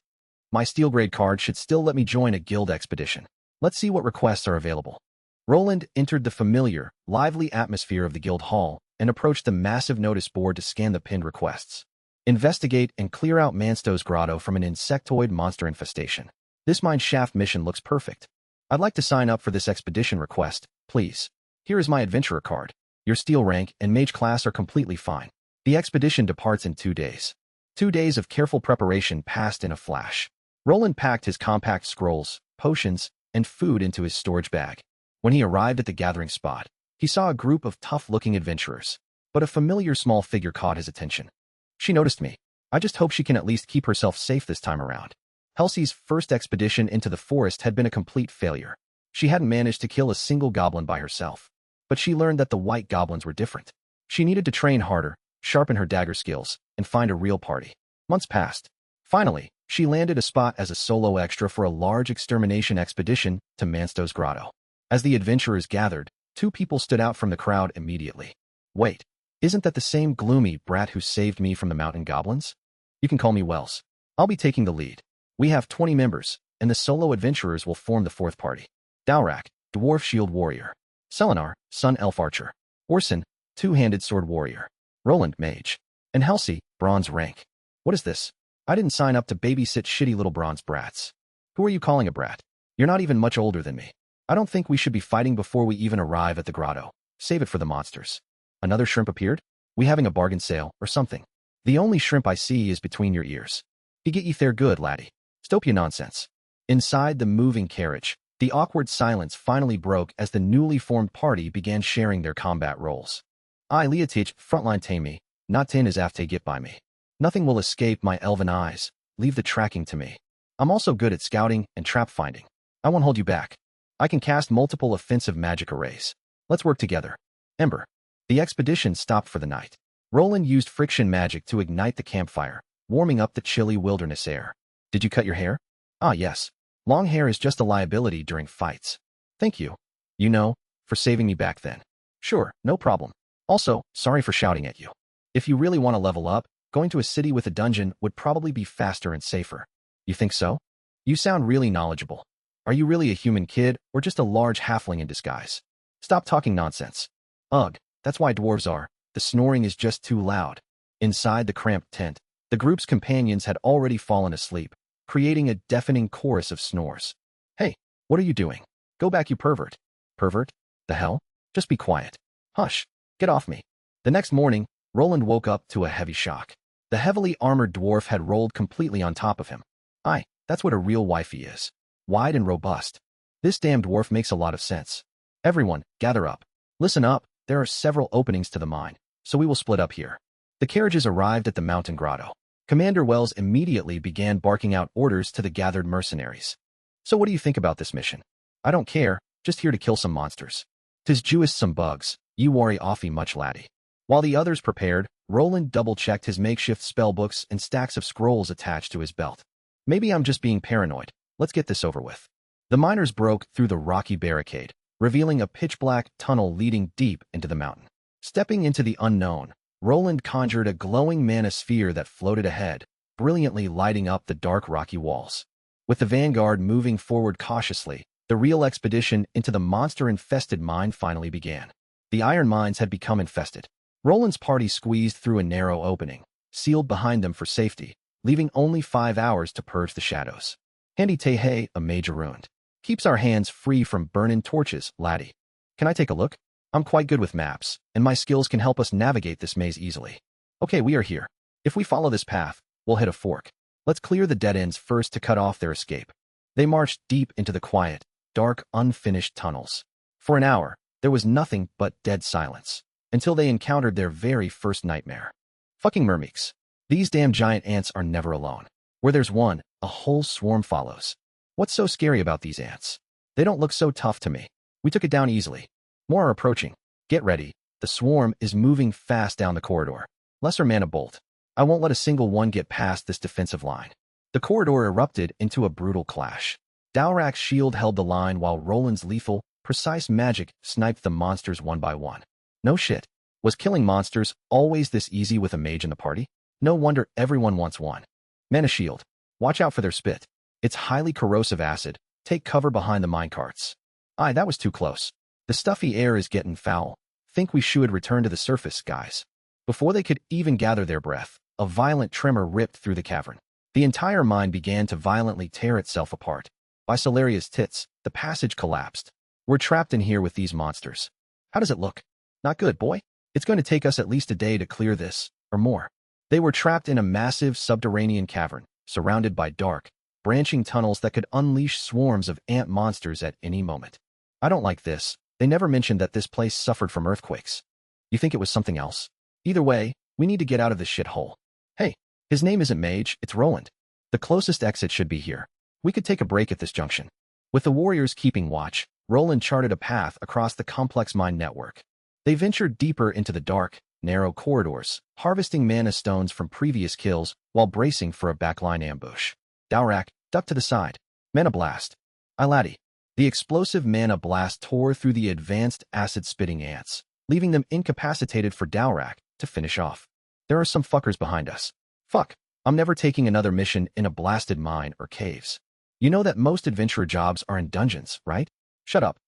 Speaker 1: My steel-grade card should still let me join a guild expedition. Let's see what requests are available. Roland entered the familiar, lively atmosphere of the guild hall and approached the massive notice board to scan the pinned requests. Investigate and clear out Manstow's grotto from an insectoid monster infestation. This mine shaft mission looks perfect. I'd like to sign up for this expedition request, please. Here is my adventurer card. Your steel rank and mage class are completely fine. The expedition departs in 2 days. 2 days of careful preparation passed in a flash. Roland packed his compact scrolls, potions, and food into his storage bag. When he arrived at the gathering spot, he saw a group of tough-looking adventurers, but a familiar small figure caught his attention. She noticed me. I just hope she can at least keep herself safe this time around. Helsey's first expedition into the forest had been a complete failure. She hadn't managed to kill a single goblin by herself. But she learned that the white goblins were different. She needed to train harder, sharpen her dagger skills, and find a real party. Months passed. Finally, she landed a spot as a solo extra for a large extermination expedition to Manstow's grotto. As the adventurers gathered, 2 people stood out from the crowd immediately. Wait, isn't that the same gloomy brat who saved me from the mountain goblins? You can call me Wells. I'll be taking the lead. We have 20 members, and the solo adventurers will form the 4th party. Dalrak, dwarf shield warrior. Selenar, sun elf archer. Orson, 2-handed sword warrior. Roland, mage. And Helsey, bronze rank. What is this? I didn't sign up to babysit shitty little bronze brats. Who are you calling a brat? You're not even much older than me. I don't think we should be fighting before we even arrive at the grotto. Save it for the monsters. Another shrimp appeared? We having a bargain sale, or something? The only shrimp I see is between your ears. He get ye there good, laddie. Stop your nonsense. Inside the moving carriage, the awkward silence finally broke as the newly formed party began sharing their combat roles. I, Leotich, frontline tame me, not tin is afte get by me. Nothing will escape my elven eyes, leave the tracking to me. I'm also good at scouting and trap finding. I won't hold you back. I can cast multiple offensive magic arrays. Let's work together. Ember. The expedition stopped for the night. Roland used friction magic to ignite the campfire, warming up the chilly wilderness air. Did you cut your hair? Ah, yes. Long hair is just a liability during fights. Thank you. You know, for saving me back then. Sure, no problem. Also, sorry for shouting at you. If you really want to level up, going to a city with a dungeon would probably be faster and safer. You think so? You sound really knowledgeable. Are you really a human kid, or just a large halfling in disguise? Stop talking nonsense. Ugh, that's why dwarves are. The snoring is just too loud. Inside the cramped tent, the group's companions had already fallen asleep, creating a deafening chorus of snores. Hey, what are you doing? Go back, you pervert. Pervert? The hell? Just be quiet. Hush. Get off me. The next morning, Roland woke up to a heavy shock. The heavily armored dwarf had rolled completely on top of him. Aye, that's what a real wifey is. Wide and robust. This damn dwarf makes a lot of sense. Everyone, gather up. Listen up, there are several openings to the mine, so we will split up here. The carriages arrived at the mountain grotto. Commander Wells immediately began barking out orders to the gathered mercenaries. So what do you think about this mission? I don't care, just here to kill some monsters. 'Tis Jewist some bugs, you worry offy much laddie. While the others prepared, Roland double-checked his makeshift spellbooks and stacks of scrolls attached to his belt. Maybe I'm just being paranoid. Let's get this over with. The miners broke through the rocky barricade, revealing a pitch-black tunnel leading deep into the mountain. Stepping into the unknown, Roland conjured a glowing mana sphere that floated ahead, brilliantly lighting up the dark rocky walls. With the vanguard moving forward cautiously, the real expedition into the monster-infested mine finally began. The iron mines had become infested. Roland's party squeezed through a narrow opening, sealed behind them for safety, leaving only 5 hours to purge the shadows. Handy Tehe, a mage ruined. Keeps our hands free from burnin' torches, laddie. Can I take a look? I'm quite good with maps, and my skills can help us navigate this maze easily. Okay, we are here. If we follow this path, we'll hit a fork. Let's clear the dead ends first to cut off their escape. They marched deep into the quiet, dark, unfinished tunnels. For an hour, there was nothing but dead silence, until they encountered their very first nightmare. Fucking mermeeks. These damn giant ants are never alone. Where there's one, a whole swarm follows. What's so scary about these ants? They don't look so tough to me. We took it down easily. More are approaching. Get ready. The swarm is moving fast down the corridor. Lesser mana bolt. I won't let a single one get past this defensive line. The corridor erupted into a brutal clash. Dowrak's shield held the line while Roland's lethal, precise magic sniped the monsters one by one. No shit. Was killing monsters always this easy with a mage in the party? No wonder everyone wants one. Mana shield. Watch out for their spit. It's highly corrosive acid. Take cover behind the minecarts. Aye, that was too close. The stuffy air is getting foul. Think we should return to the surface, guys. Before they could even gather their breath, a violent tremor ripped through the cavern. The entire mine began to violently tear itself apart. By Solaria's tits, the passage collapsed. We're trapped in here with these monsters. How does it look? Not good, boy. It's going to take us at least a day to clear this, or more. They were trapped in a massive subterranean cavern, surrounded by dark, branching tunnels that could unleash swarms of ant monsters at any moment. I don't like this. They never mentioned that this place suffered from earthquakes. You think it was something else? Either way, we need to get out of this shithole. Hey, his name isn't Mage, it's Roland. The closest exit should be here. We could take a break at this junction. With the warriors keeping watch, Roland charted a path across the complex mine network. They ventured deeper into the dark, narrow corridors, harvesting mana stones from previous kills while bracing for a backline ambush. Dowrak, duck to the side. Mana blast. Aye, laddie. The explosive mana blast tore through the advanced acid-spitting ants, leaving them incapacitated for Dowrak to finish off. There are some fuckers behind us. Fuck. I'm never taking another mission in a blasted mine or caves. You know that most adventurer jobs are in dungeons, right? Shut up.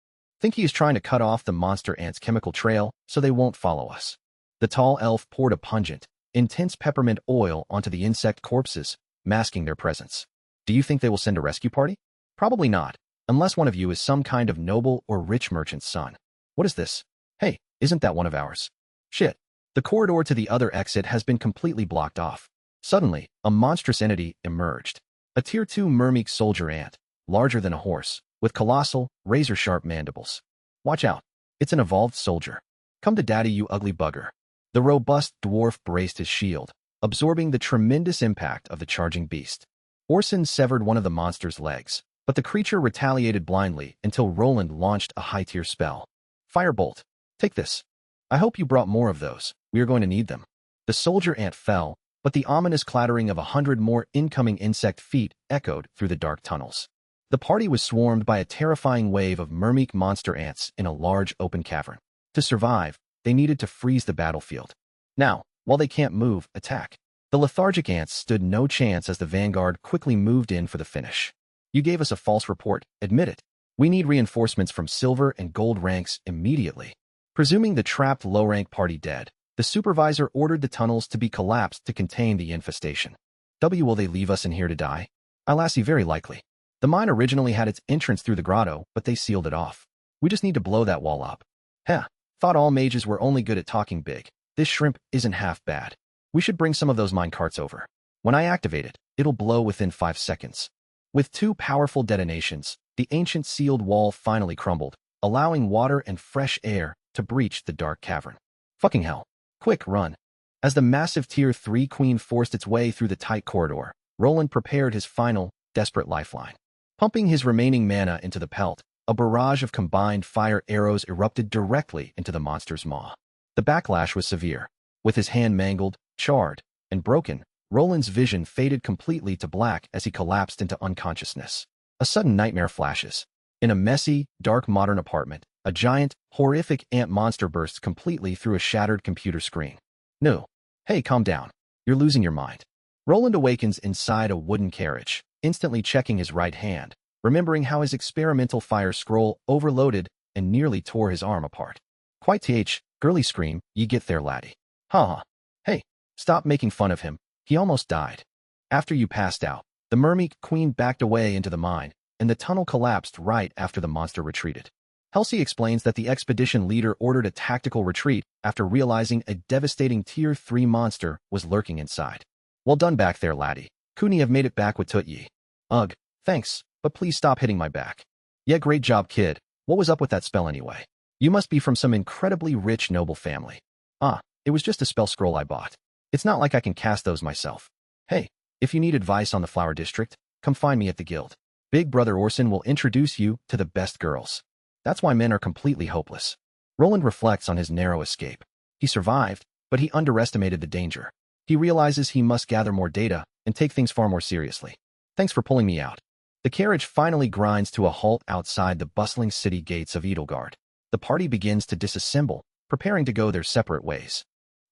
Speaker 1: Think he is trying to cut off the monster ants' chemical trail so they won't follow us. The tall elf poured a pungent, intense peppermint oil onto the insect corpses, masking their presence. Do you think they will send a rescue party? Probably not, unless one of you is some kind of noble or rich merchant's son. What is this? Hey, isn't that one of ours? Shit. The corridor to the other exit has been completely blocked off. Suddenly, a monstrous entity emerged. A Tier 2 mermeek soldier ant, larger than a horse, with colossal, razor-sharp mandibles. Watch out. It's an evolved soldier. Come to daddy, you ugly bugger. The robust dwarf braced his shield, absorbing the tremendous impact of the charging beast. Orson severed one of the monster's legs, but the creature retaliated blindly until Roland launched a high-tier spell. Firebolt. Take this. I hope you brought more of those. We are going to need them. The soldier ant fell, but the ominous clattering of 100 more incoming insect feet echoed through the dark tunnels. The party was swarmed by a terrifying wave of mermeek monster ants in a large open cavern. To survive, they needed to freeze the battlefield. Now, while they can't move, attack. The lethargic ants stood no chance as the vanguard quickly moved in for the finish. You gave us a false report, admit it. We need reinforcements from silver and gold ranks immediately. Presuming the trapped low-rank party dead, the supervisor ordered the tunnels to be collapsed to contain the infestation. Will they leave us in here to die? Alassie, very likely. The mine originally had its entrance through the grotto, but they sealed it off. We just need to blow that wall up. Heh, thought all mages were only good at talking big. This shrimp isn't half bad. We should bring some of those mine carts over. When I activate it, it'll blow within 5 seconds. With 2 powerful detonations, the ancient sealed wall finally crumbled, allowing water and fresh air to breach the dark cavern. Fucking hell. Quick, run. As the massive Tier 3 queen forced its way through the tight corridor, Roland prepared his final, desperate lifeline. Pumping his remaining mana into the pelt, a barrage of combined fire arrows erupted directly into the monster's maw. The backlash was severe. With his hand mangled, charred, and broken, Roland's vision faded completely to black as he collapsed into unconsciousness. A sudden nightmare flashes. In a messy, dark modern apartment, a giant, horrific ant monster bursts completely through a shattered computer screen. No. Hey, calm down. You're losing your mind. Roland awakens inside a wooden carriage, instantly checking his right hand, remembering how his experimental fire scroll overloaded and nearly tore his arm apart. Quite th, girly scream, ye get there, laddie. Haha. Hey, stop making fun of him. He almost died. After you passed out, the mermaid queen backed away into the mine, and the tunnel collapsed right after the monster retreated. Halsey explains that the expedition leader ordered a tactical retreat after realizing a devastating Tier 3 monster was lurking inside. Well done back there, laddie. Couldn't have made it back with Tootye. Ugh, thanks, but please stop hitting my back. Yeah, great job, kid. What was up with that spell anyway? You must be from some incredibly rich noble family. Ah, it was just a spell scroll I bought. It's not like I can cast those myself. Hey, if you need advice on the Flower District, come find me at the guild. Big Brother Orson will introduce you to the best girls. That's why men are completely hopeless. Roland reflects on his narrow escape. He survived, but he underestimated the danger. He realizes he must gather more data and take things far more seriously. Thanks for pulling me out. The carriage finally grinds to a halt outside the bustling city gates of Edelgard. The party begins to disassemble, preparing to go their separate ways.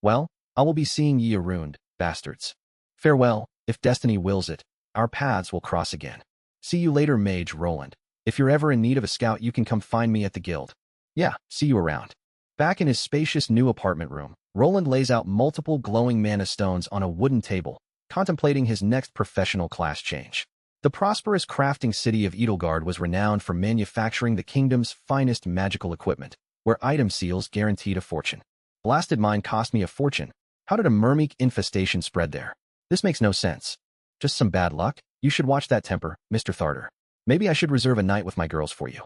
Speaker 1: Well, I will be seeing ye ruined, bastards. Farewell, if destiny wills it, our paths will cross again. See you later, Mage Roland. If you're ever in need of a scout, you can come find me at the guild. Yeah, see you around. Back in his spacious new apartment room, Roland lays out multiple glowing mana stones on a wooden table, contemplating his next professional class change. The prosperous crafting city of Edelgard was renowned for manufacturing the kingdom's finest magical equipment, where item seals guaranteed a fortune. Blasted mine cost me a fortune. How did a mermeek infestation spread there? This makes no sense. Just some bad luck? You should watch that temper, Mr. Tharter. Maybe I should reserve a night with my girls for you.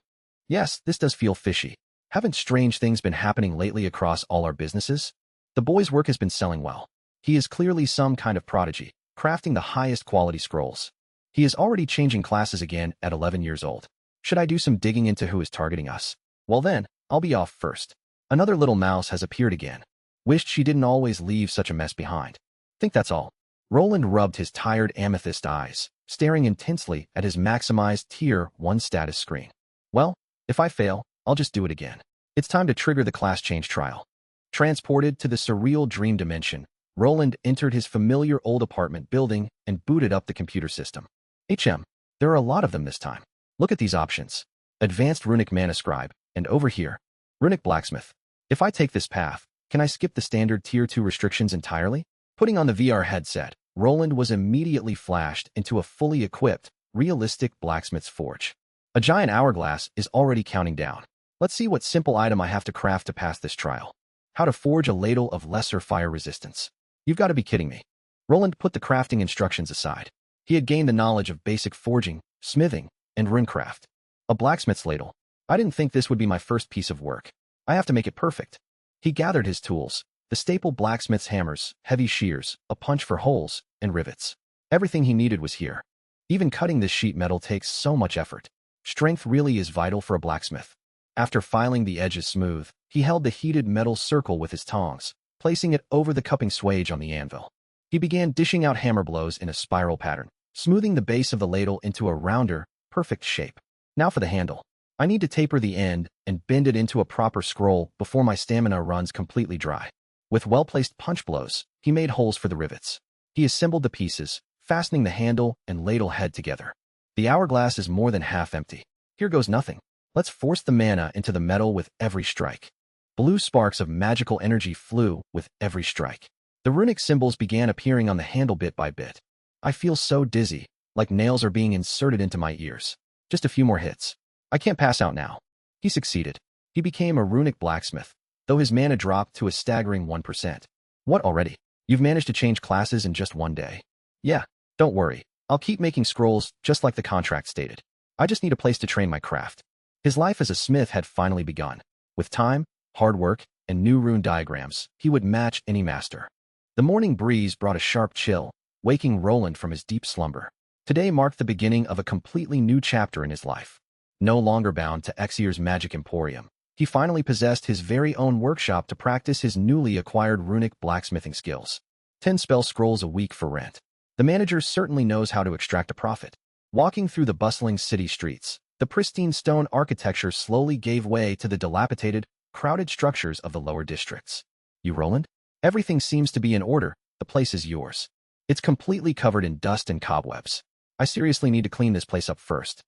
Speaker 1: Yes, this does feel fishy. Haven't strange things been happening lately across all our businesses? The boy's work has been selling well. He is clearly some kind of prodigy, crafting the highest quality scrolls. He is already changing classes again at 11 years old. Should I do some digging into who is targeting us? Well then, I'll be off first. Another little mouse has appeared again. Wished she didn't always leave such a mess behind. Think that's all. Roland rubbed his tired amethyst eyes, staring intensely at his maximized Tier 1 status screen. Well, if I fail, I'll just do it again. It's time to trigger the class change trial. Transported to the surreal dream dimension, Roland entered his familiar old apartment building and booted up the computer system. There are a lot of them this time. Look at these options. Advanced Runic Mana Scribe, and over here, Runic Blacksmith. If I take this path, can I skip the standard Tier 2 restrictions entirely? Putting on the VR headset, Roland was immediately flashed into a fully equipped, realistic blacksmith's forge. A giant hourglass is already counting down. Let's see what simple item I have to craft to pass this trial. How to forge a ladle of lesser fire resistance. You've got to be kidding me. Roland put the crafting instructions aside. He had gained the knowledge of basic forging, smithing, and runecraft. A blacksmith's ladle. I didn't think this would be my first piece of work. I have to make it perfect. He gathered his tools, the staple blacksmith's hammers, heavy shears, a punch for holes, and rivets. Everything he needed was here. Even cutting this sheet metal takes so much effort. Strength really is vital for a blacksmith. After filing the edges smooth, he held the heated metal circle with his tongs, placing it over the cupping swage on the anvil. He began dishing out hammer blows in a spiral pattern, smoothing the base of the ladle into a rounder, perfect shape. Now for the handle. I need to taper the end and bend it into a proper scroll before my stamina runs completely dry. With well-placed punch blows, he made holes for the rivets. He assembled the pieces, fastening the handle and ladle head together. The hourglass is more than half empty. Here goes nothing. Let's force the mana into the metal with every strike. Blue sparks of magical energy flew with every strike. The runic symbols began appearing on the handle bit by bit. I feel so dizzy, like nails are being inserted into my ears. Just a few more hits. I can't pass out now. He succeeded. He became a runic blacksmith, though his mana dropped to a staggering 1%. What already? You've managed to change classes in just one day. Yeah, don't worry. I'll keep making scrolls just like the contract stated. I just need a place to train my craft. His life as a smith had finally begun. With time, hard work, and new rune diagrams, he would match any master. The morning breeze brought a sharp chill, waking Roland from his deep slumber. Today marked the beginning of a completely new chapter in his life. No longer bound to Exier's magic emporium, he finally possessed his very own workshop to practice his newly acquired runic blacksmithing skills. 10 spell scrolls a week for rent. The manager certainly knows how to extract a profit. Walking through the bustling city streets, the pristine stone architecture slowly gave way to the dilapidated, crowded structures of the lower districts. You, Roland? Everything seems to be in order. The place is yours. It's completely covered in dust and cobwebs. I seriously need to clean this place up first.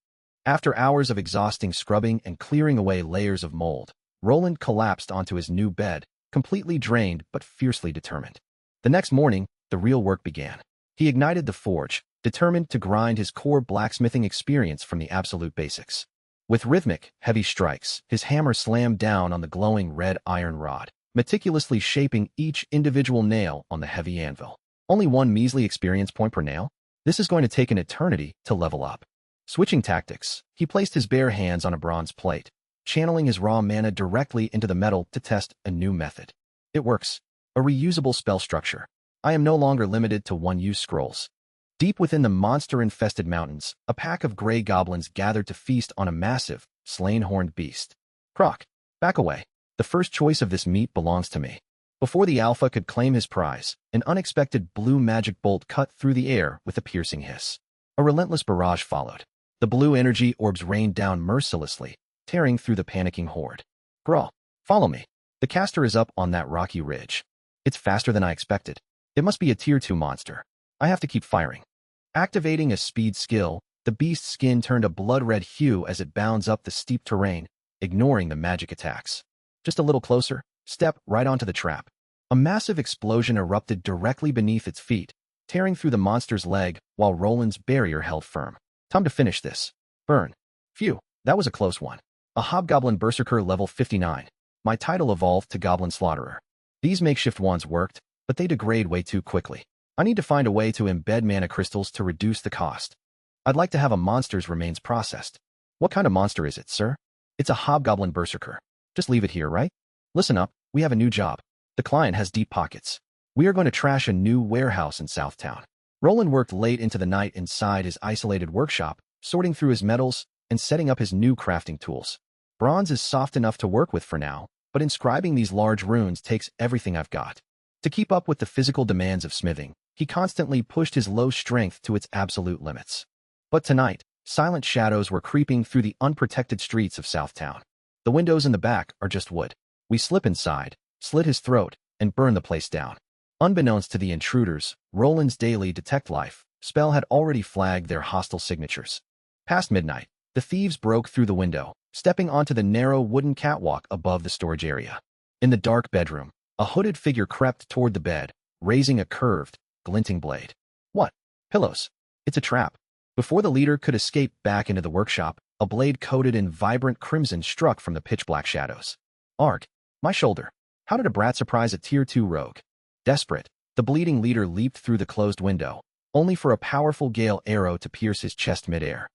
Speaker 1: After hours of exhausting scrubbing and clearing away layers of mold, Roland collapsed onto his new bed, completely drained but fiercely determined. The next morning, the real work began. He ignited the forge, determined to grind his core blacksmithing experience from the absolute basics. With rhythmic, heavy strikes, his hammer slammed down on the glowing red iron rod, meticulously shaping each individual nail on the heavy anvil. Only one measly experience point per nail? This is going to take an eternity to level up. Switching tactics, he placed his bare hands on a bronze plate, channeling his raw mana directly into the metal to test a new method. It works. A reusable spell structure. I am no longer limited to one-use scrolls. Deep within the monster-infested mountains, a pack of gray goblins gathered to feast on a massive, slain horned beast. Croc, back away. The first choice of this meat belongs to me. Before the alpha could claim his prize, an unexpected blue magic bolt cut through the air with a piercing hiss. A relentless barrage followed. The blue energy orbs rained down mercilessly, tearing through the panicking horde. Grawl, follow me. The caster is up on that rocky ridge. It's faster than I expected. It must be a tier 2 monster. I have to keep firing. Activating a speed skill, the beast's skin turned a blood-red hue as it bounds up the steep terrain, ignoring the magic attacks. Just a little closer, step right onto the trap. A massive explosion erupted directly beneath its feet, tearing through the monster's leg while Roland's barrier held firm. Time to finish this. Burn. Phew, that was a close one. A Hobgoblin Berserker level 59. My title evolved to Goblin Slaughterer. These makeshift ones worked, but they degrade way too quickly. I need to find a way to embed mana crystals to reduce the cost. I'd like to have a monster's remains processed. What kind of monster is it, sir? It's a Hobgoblin Berserker. Just leave it here, right? Listen up, we have a new job. The client has deep pockets. We are going to trash a new warehouse in Southtown. Roland worked late into the night inside his isolated workshop, sorting through his metals and setting up his new crafting tools. Bronze is soft enough to work with for now, but inscribing these large runes takes everything I've got. To keep up with the physical demands of smithing, he constantly pushed his low strength to its absolute limits. But tonight, silent shadows were creeping through the unprotected streets of Southtown. The windows in the back are just wood. We slip inside, slit his throat, and burn the place down. Unbeknownst to the intruders, Roland's daily detect life spell had already flagged their hostile signatures. Past midnight, the thieves broke through the window, stepping onto the narrow wooden catwalk above the storage area. In the dark bedroom, a hooded figure crept toward the bed, raising a curved, glinting blade. What? Pillows. It's a trap. Before the leader could escape back into the workshop, a blade coated in vibrant crimson struck from the pitch-black shadows. Arg. My shoulder. How did a brat surprise a tier 2 rogue? Desperate, the bleeding leader leaped through the closed window, only for a powerful gale arrow to pierce his chest midair.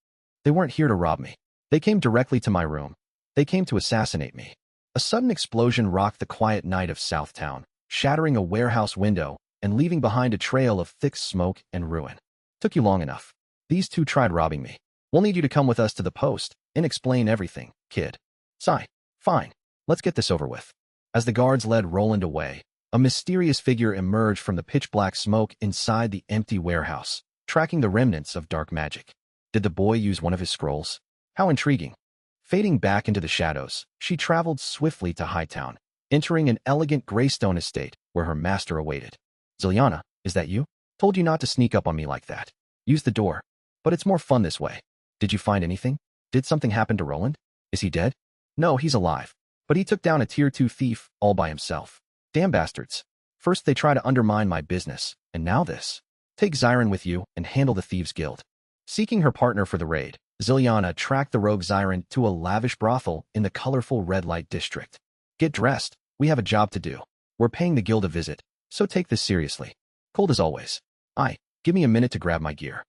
Speaker 1: They weren't here to rob me. They came directly to my room. They came to assassinate me. A sudden explosion rocked the quiet night of Southtown, shattering a warehouse window and leaving behind a trail of thick smoke and ruin. Took you long enough. These two tried robbing me. We'll need you to come with us to the post and explain everything, kid. Sigh. Fine. Let's get this over with. As the guards led Roland away, a mysterious figure emerged from the pitch-black smoke inside the empty warehouse, tracking the remnants of dark magic. Did the boy use one of his scrolls? How intriguing. Fading back into the shadows, she traveled swiftly to Hightown, entering an elegant graystone estate where her master awaited. Ziliana, is that you? Told you not to sneak up on me like that. Use the door. But it's more fun this way. Did you find anything? Did something happen to Roland? Is he dead? No, he's alive. But he took down a tier 2 thief all by himself. Damn bastards. First they try to undermine my business, and now this. Take Zyron with you and handle the Thieves' Guild. Seeking her partner for the raid, Ziliana tracked the rogue Zyron to a lavish brothel in the colorful red light district. Get dressed. We have a job to do. We're paying the guild a visit, so take this seriously. Cold as always. Give me a minute to grab my gear.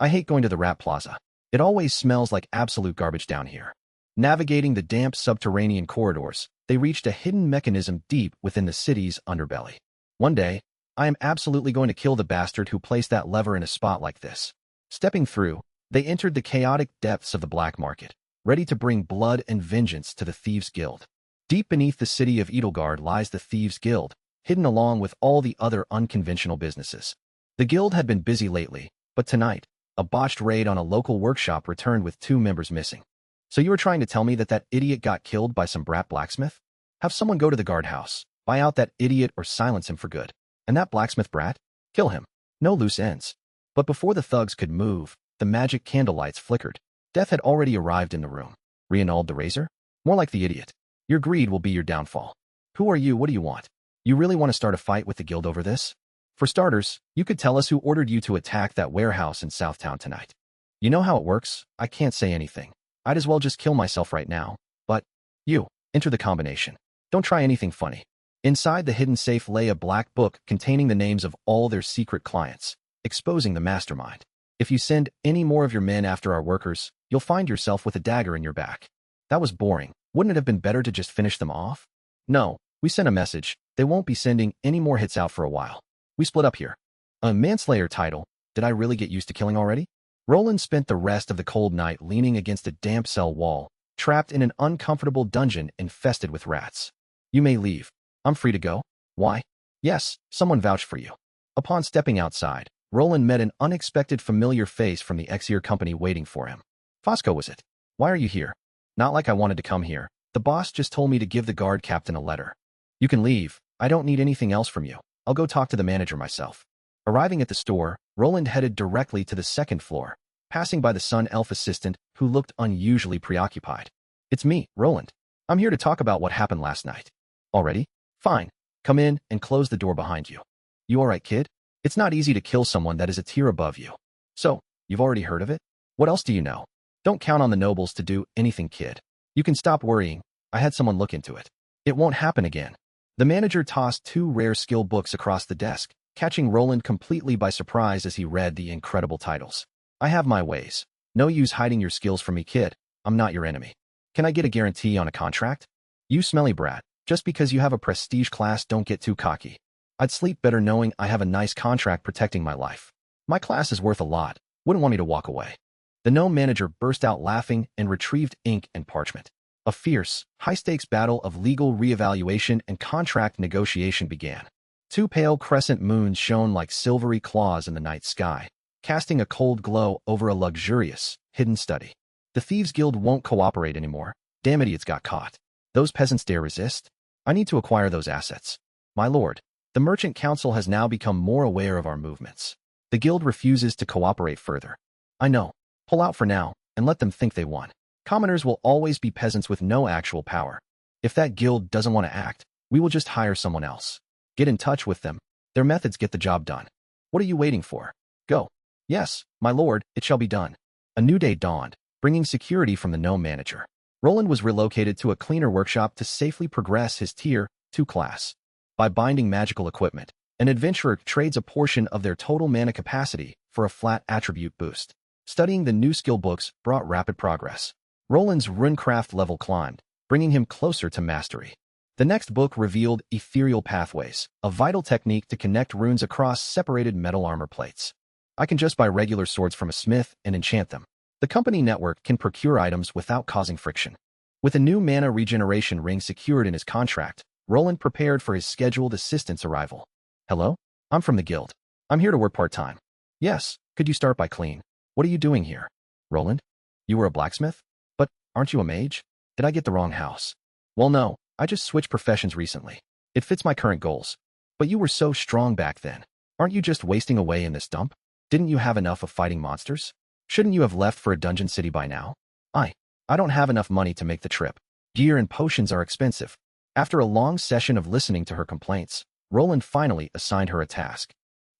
Speaker 1: I hate going to the Rat Plaza. It always smells like absolute garbage down here. Navigating the damp subterranean corridors, they reached a hidden mechanism deep within the city's underbelly. One day, I am absolutely going to kill the bastard who placed that lever in a spot like this. Stepping through, they entered the chaotic depths of the black market, ready to bring blood and vengeance to the Thieves' Guild. Deep beneath the city of Edelgard lies the Thieves' Guild, hidden along with all the other unconventional businesses. The guild had been busy lately, but tonight, a botched raid on a local workshop returned with 2 members missing. So you were trying to tell me that idiot got killed by some brat blacksmith? Have someone go to the guardhouse, buy out that idiot or silence him for good. And that blacksmith brat? Kill him. No loose ends. But before the thugs could move, the magic candlelights flickered. Death had already arrived in the room. Reinald the Razor? More like the idiot. Your greed will be your downfall. Who are you? What do you want? You really want to start a fight with the guild over this? For starters, you could tell us who ordered you to attack that warehouse in Southtown tonight. You know how it works. I can't say anything. I'd as well just kill myself right now. But, you, enter the combination. Don't try anything funny. Inside the hidden safe lay a black book containing the names of all their secret clients, exposing the mastermind. If you send any more of your men after our workers, you'll find yourself with a dagger in your back. That was boring. Wouldn't it have been better to just finish them off? No, we sent a message. They won't be sending any more hits out for a while. We split up here. A manslayer title. Did I really get used to killing already? Roland spent the rest of the cold night leaning against a damp cell wall, trapped in an uncomfortable dungeon infested with rats. You may leave. I'm free to go. Why? Yes, someone vouched for you. Upon stepping outside, Roland met an unexpected familiar face from the Exeter company waiting for him. Fosco, was it? Why are you here? Not like I wanted to come here. The boss just told me to give the guard captain a letter. You can leave. I don't need anything else from you. I'll go talk to the manager myself. Arriving at the store, Roland headed directly to the second floor, passing by the Sun Elf assistant who looked unusually preoccupied. It's me, Roland. I'm here to talk about what happened last night. Already? Fine. Come in and close the door behind you. You alright, kid? It's not easy to kill someone that is a tier above you. So, you've already heard of it? What else do you know? Don't count on the nobles to do anything, kid. You can stop worrying. I had someone look into it. It won't happen again. The manager tossed 2 rare skill books across the desk, catching Roland completely by surprise as he read the incredible titles. I have my ways. No use hiding your skills from me, kid. I'm not your enemy. Can I get a guarantee on a contract? You smelly brat. Just because you have a prestige class, don't get too cocky. I'd sleep better knowing I have a nice contract protecting my life. My class is worth a lot. Wouldn't want me to walk away. The gnome manager burst out laughing and retrieved ink and parchment. A fierce, high-stakes battle of legal reevaluation and contract negotiation began. 2 pale crescent moons shone like silvery claws in the night sky, casting a cold glow over a luxurious, hidden study. The Thieves Guild won't cooperate anymore. Damn idiots got caught. Those peasants dare resist? I need to acquire those assets. My lord, the Merchant Council has now become more aware of our movements. The guild refuses to cooperate further. I know. Pull out for now, and let them think they won. Commoners will always be peasants with no actual power. If that guild doesn't want to act, we will just hire someone else. Get in touch with them. Their methods get the job done. What are you waiting for? Go. Yes, my lord, it shall be done. A new day dawned, bringing security from the gnome manager. Roland was relocated to a cleaner workshop to safely progress his Tier 2 class. By binding magical equipment, an adventurer trades a portion of their total mana capacity for a flat attribute boost. Studying the new skill books brought rapid progress. Roland's runecraft level climbed, bringing him closer to mastery. The next book revealed ethereal pathways, a vital technique to connect runes across separated metal armor plates. I can just buy regular swords from a smith and enchant them. The company network can procure items without causing friction. With a new mana regeneration ring secured in his contract, Roland prepared for his scheduled assistant's arrival. Hello? I'm from the guild. I'm here to work part-time. Yes, could you start by clean? What are you doing here? Roland? You were a blacksmith? But aren't you a mage? Did I get the wrong house? Well, no, I just switched professions recently. It fits my current goals. But you were so strong back then. Aren't you just wasting away in this dump? Didn't you have enough of fighting monsters? Shouldn't you have left for a dungeon city by now? I don't have enough money to make the trip. Gear and potions are expensive. After a long session of listening to her complaints, Roland finally assigned her a task.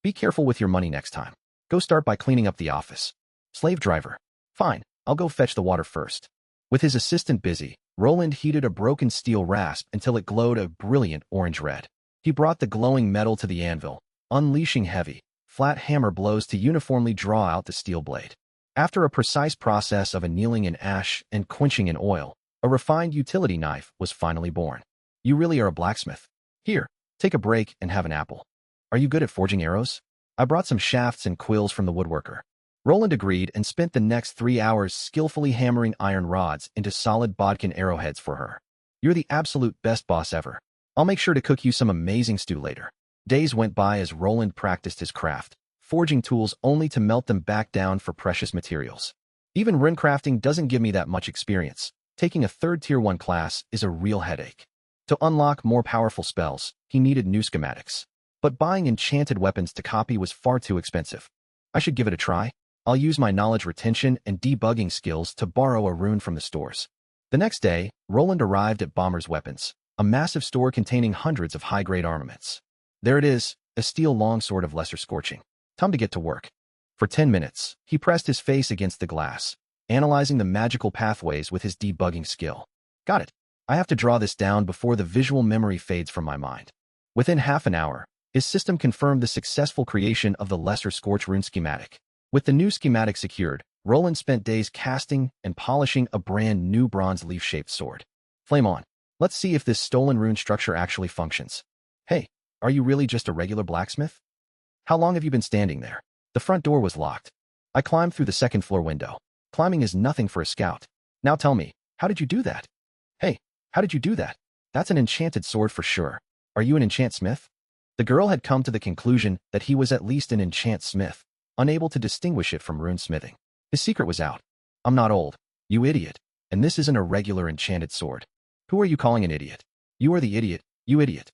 Speaker 1: Be careful with your money next time. Go start by cleaning up the office. Slave driver. Fine, I'll go fetch the water first. With his assistant busy, Roland heated a broken steel rasp until it glowed a brilliant orange red. He brought the glowing metal to the anvil, unleashing heavy, flat hammer blows to uniformly draw out the steel blade. After a precise process of annealing in ash and quenching in oil, a refined utility knife was finally born. You really are a blacksmith. Here, take a break and have an apple. Are you good at forging arrows? I brought some shafts and quills from the woodworker. Roland agreed and spent the next 3 hours skillfully hammering iron rods into solid bodkin arrowheads for her. You're the absolute best boss ever. I'll make sure to cook you some amazing stew later. Days went by as Roland practiced his craft, forging tools only to melt them back down for precious materials. Even runecrafting doesn't give me that much experience. Taking a 3rd Tier 1 class is a real headache. To unlock more powerful spells, he needed new schematics. But buying enchanted weapons to copy was far too expensive. I should give it a try. I'll use my knowledge retention and debugging skills to borrow a rune from the stores. The next day, Roland arrived at Bomber's Weapons, a massive store containing hundreds of high-grade armaments. There it is, a steel longsword of lesser scorching. Time to get to work. For 10 minutes, he pressed his face against the glass, analyzing the magical pathways with his debugging skill. Got it. I have to draw this down before the visual memory fades from my mind. Within half an hour, his system confirmed the successful creation of the lesser scorch rune schematic. With the new schematic secured, Roland spent days casting and polishing a brand new bronze leaf-shaped sword. Flame on. Let's see if this stolen rune structure actually functions. Hey, are you really just a regular blacksmith? How long have you been standing there? The front door was locked. I climbed through the second-floor window. Climbing is nothing for a scout. Now tell me, how did you do that? Hey, how did you do that? That's an enchanted sword for sure. Are you an enchant smith? The girl had come to the conclusion that he was at least an enchant smith, unable to distinguish it from rune smithing. His secret was out. I'm not old, you idiot, and this isn't a regular enchanted sword. Who are you calling an idiot? You are the idiot, you idiot.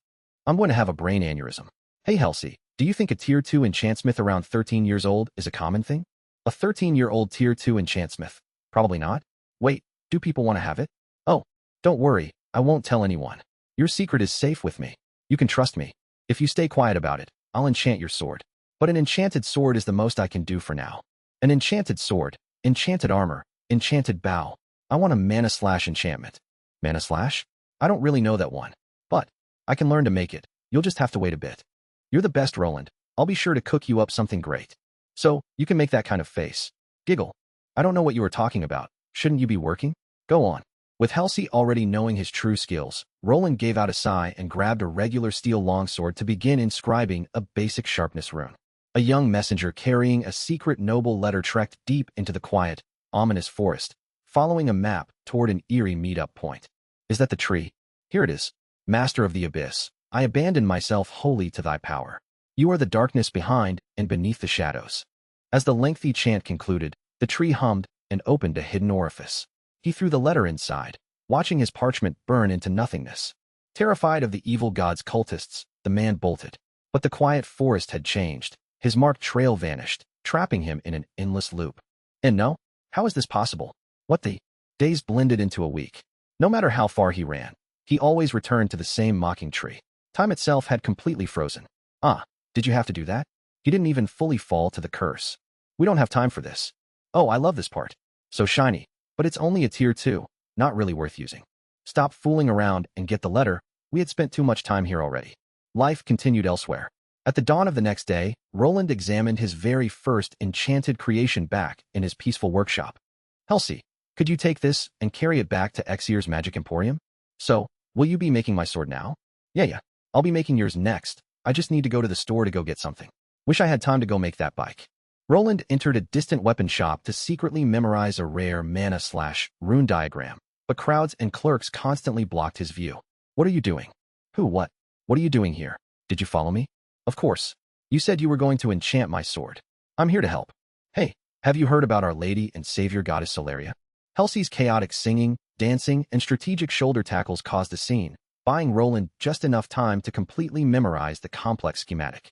Speaker 1: I'm going to have a brain aneurysm. Hey Halsey, do you think a Tier 2 enchantsmith around 13 years old is a common thing? A 13-year-old Tier 2 enchantsmith? Probably not. Wait, do people want to have it? Oh, don't worry, I won't tell anyone. Your secret is safe with me. You can trust me. If you stay quiet about it, I'll enchant your sword. But an enchanted sword is the most I can do for now. An enchanted sword, enchanted armor, enchanted bow. I want a mana slash enchantment. Mana slash? I don't really know that one. But I can learn to make it. You'll just have to wait a bit. You're the best, Roland. I'll be sure to cook you up something great. So, you can make that kind of face. Giggle. I don't know what you were talking about. Shouldn't you be working? Go on. With Halsey already knowing his true skills, Roland gave out a sigh and grabbed a regular steel longsword to begin inscribing a basic sharpness rune. A young messenger carrying a secret noble letter trekked deep into the quiet, ominous forest, following a map toward an eerie meet-up point. Is that the tree? Here it is. Master of the Abyss, I abandon myself wholly to thy power. You are the darkness behind and beneath the shadows. As the lengthy chant concluded, the tree hummed and opened a hidden orifice. He threw the letter inside, watching his parchment burn into nothingness. Terrified of the evil god's cultists, the man bolted. But the quiet forest had changed. His marked trail vanished, trapping him in an endless loop. And no? How is this possible? What the? Days blended into a week. No matter how far he ran, he always returned to the same mocking tree. Time itself had completely frozen. Ah, did you have to do that? He didn't even fully fall to the curse. We don't have time for this. Oh, I love this part. So shiny. But it's only a Tier 2, not really worth using. Stop fooling around and get the letter. We had spent too much time here already. Life continued elsewhere. At the dawn of the next day, Roland examined his very first enchanted creation back in his peaceful workshop. Halsey, could you take this and carry it back to Xear's Magic Emporium? So, will you be making my sword now? Yeah. I'll be making yours next. I just need to go to the store to go get something. Wish I had time to go make that bike. Roland entered a distant weapon shop to secretly memorize a rare mana slash rune diagram, but crowds and clerks constantly blocked his view. What are you doing? Who, what? What are you doing here? Did you follow me? Of course. You said you were going to enchant my sword. I'm here to help. Hey, have you heard about Our Lady and Savior Goddess Solaria? Halsey's chaotic singing, dancing, and strategic shoulder tackles caused a scene, buying Roland just enough time to completely memorize the complex schematic.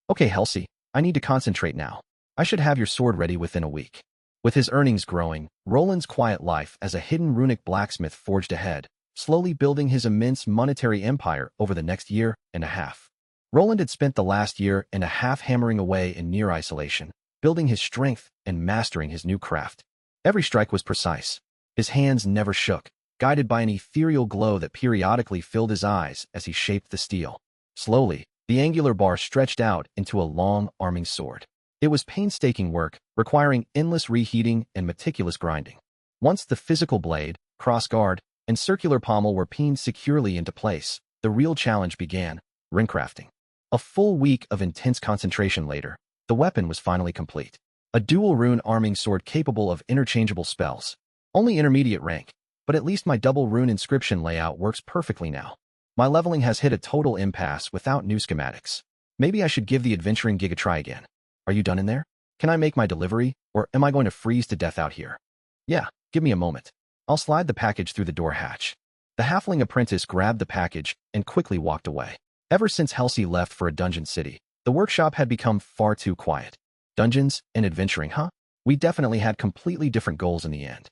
Speaker 1: Okay, Halsey, I need to concentrate now. I should have your sword ready within a week. With his earnings growing, Roland's quiet life as a hidden runic blacksmith forged ahead, slowly building his immense monetary empire over the next year and a half. Roland had spent the last year and a half hammering away in near isolation, building his strength and mastering his new craft. Every strike was precise. His hands never shook, guided by an ethereal glow that periodically filled his eyes as he shaped the steel. Slowly, the angular bar stretched out into a long, arming sword. It was painstaking work, requiring endless reheating and meticulous grinding. Once the physical blade, cross-guard, and circular pommel were pinned securely into place, the real challenge began, ring crafting. A full week of intense concentration later, the weapon was finally complete. A dual rune arming sword capable of interchangeable spells. Only intermediate rank, but at least my double rune inscription layout works perfectly now. My leveling has hit a total impasse without new schematics. Maybe I should give the adventuring gig a try again. Are you done in there? Can I make my delivery, or am I going to freeze to death out here? Yeah, give me a moment. I'll slide the package through the door hatch. The halfling apprentice grabbed the package and quickly walked away. Ever since Halsey left for a dungeon city, the workshop had become far too quiet. Dungeons and adventuring, huh? We definitely had completely different goals in the end.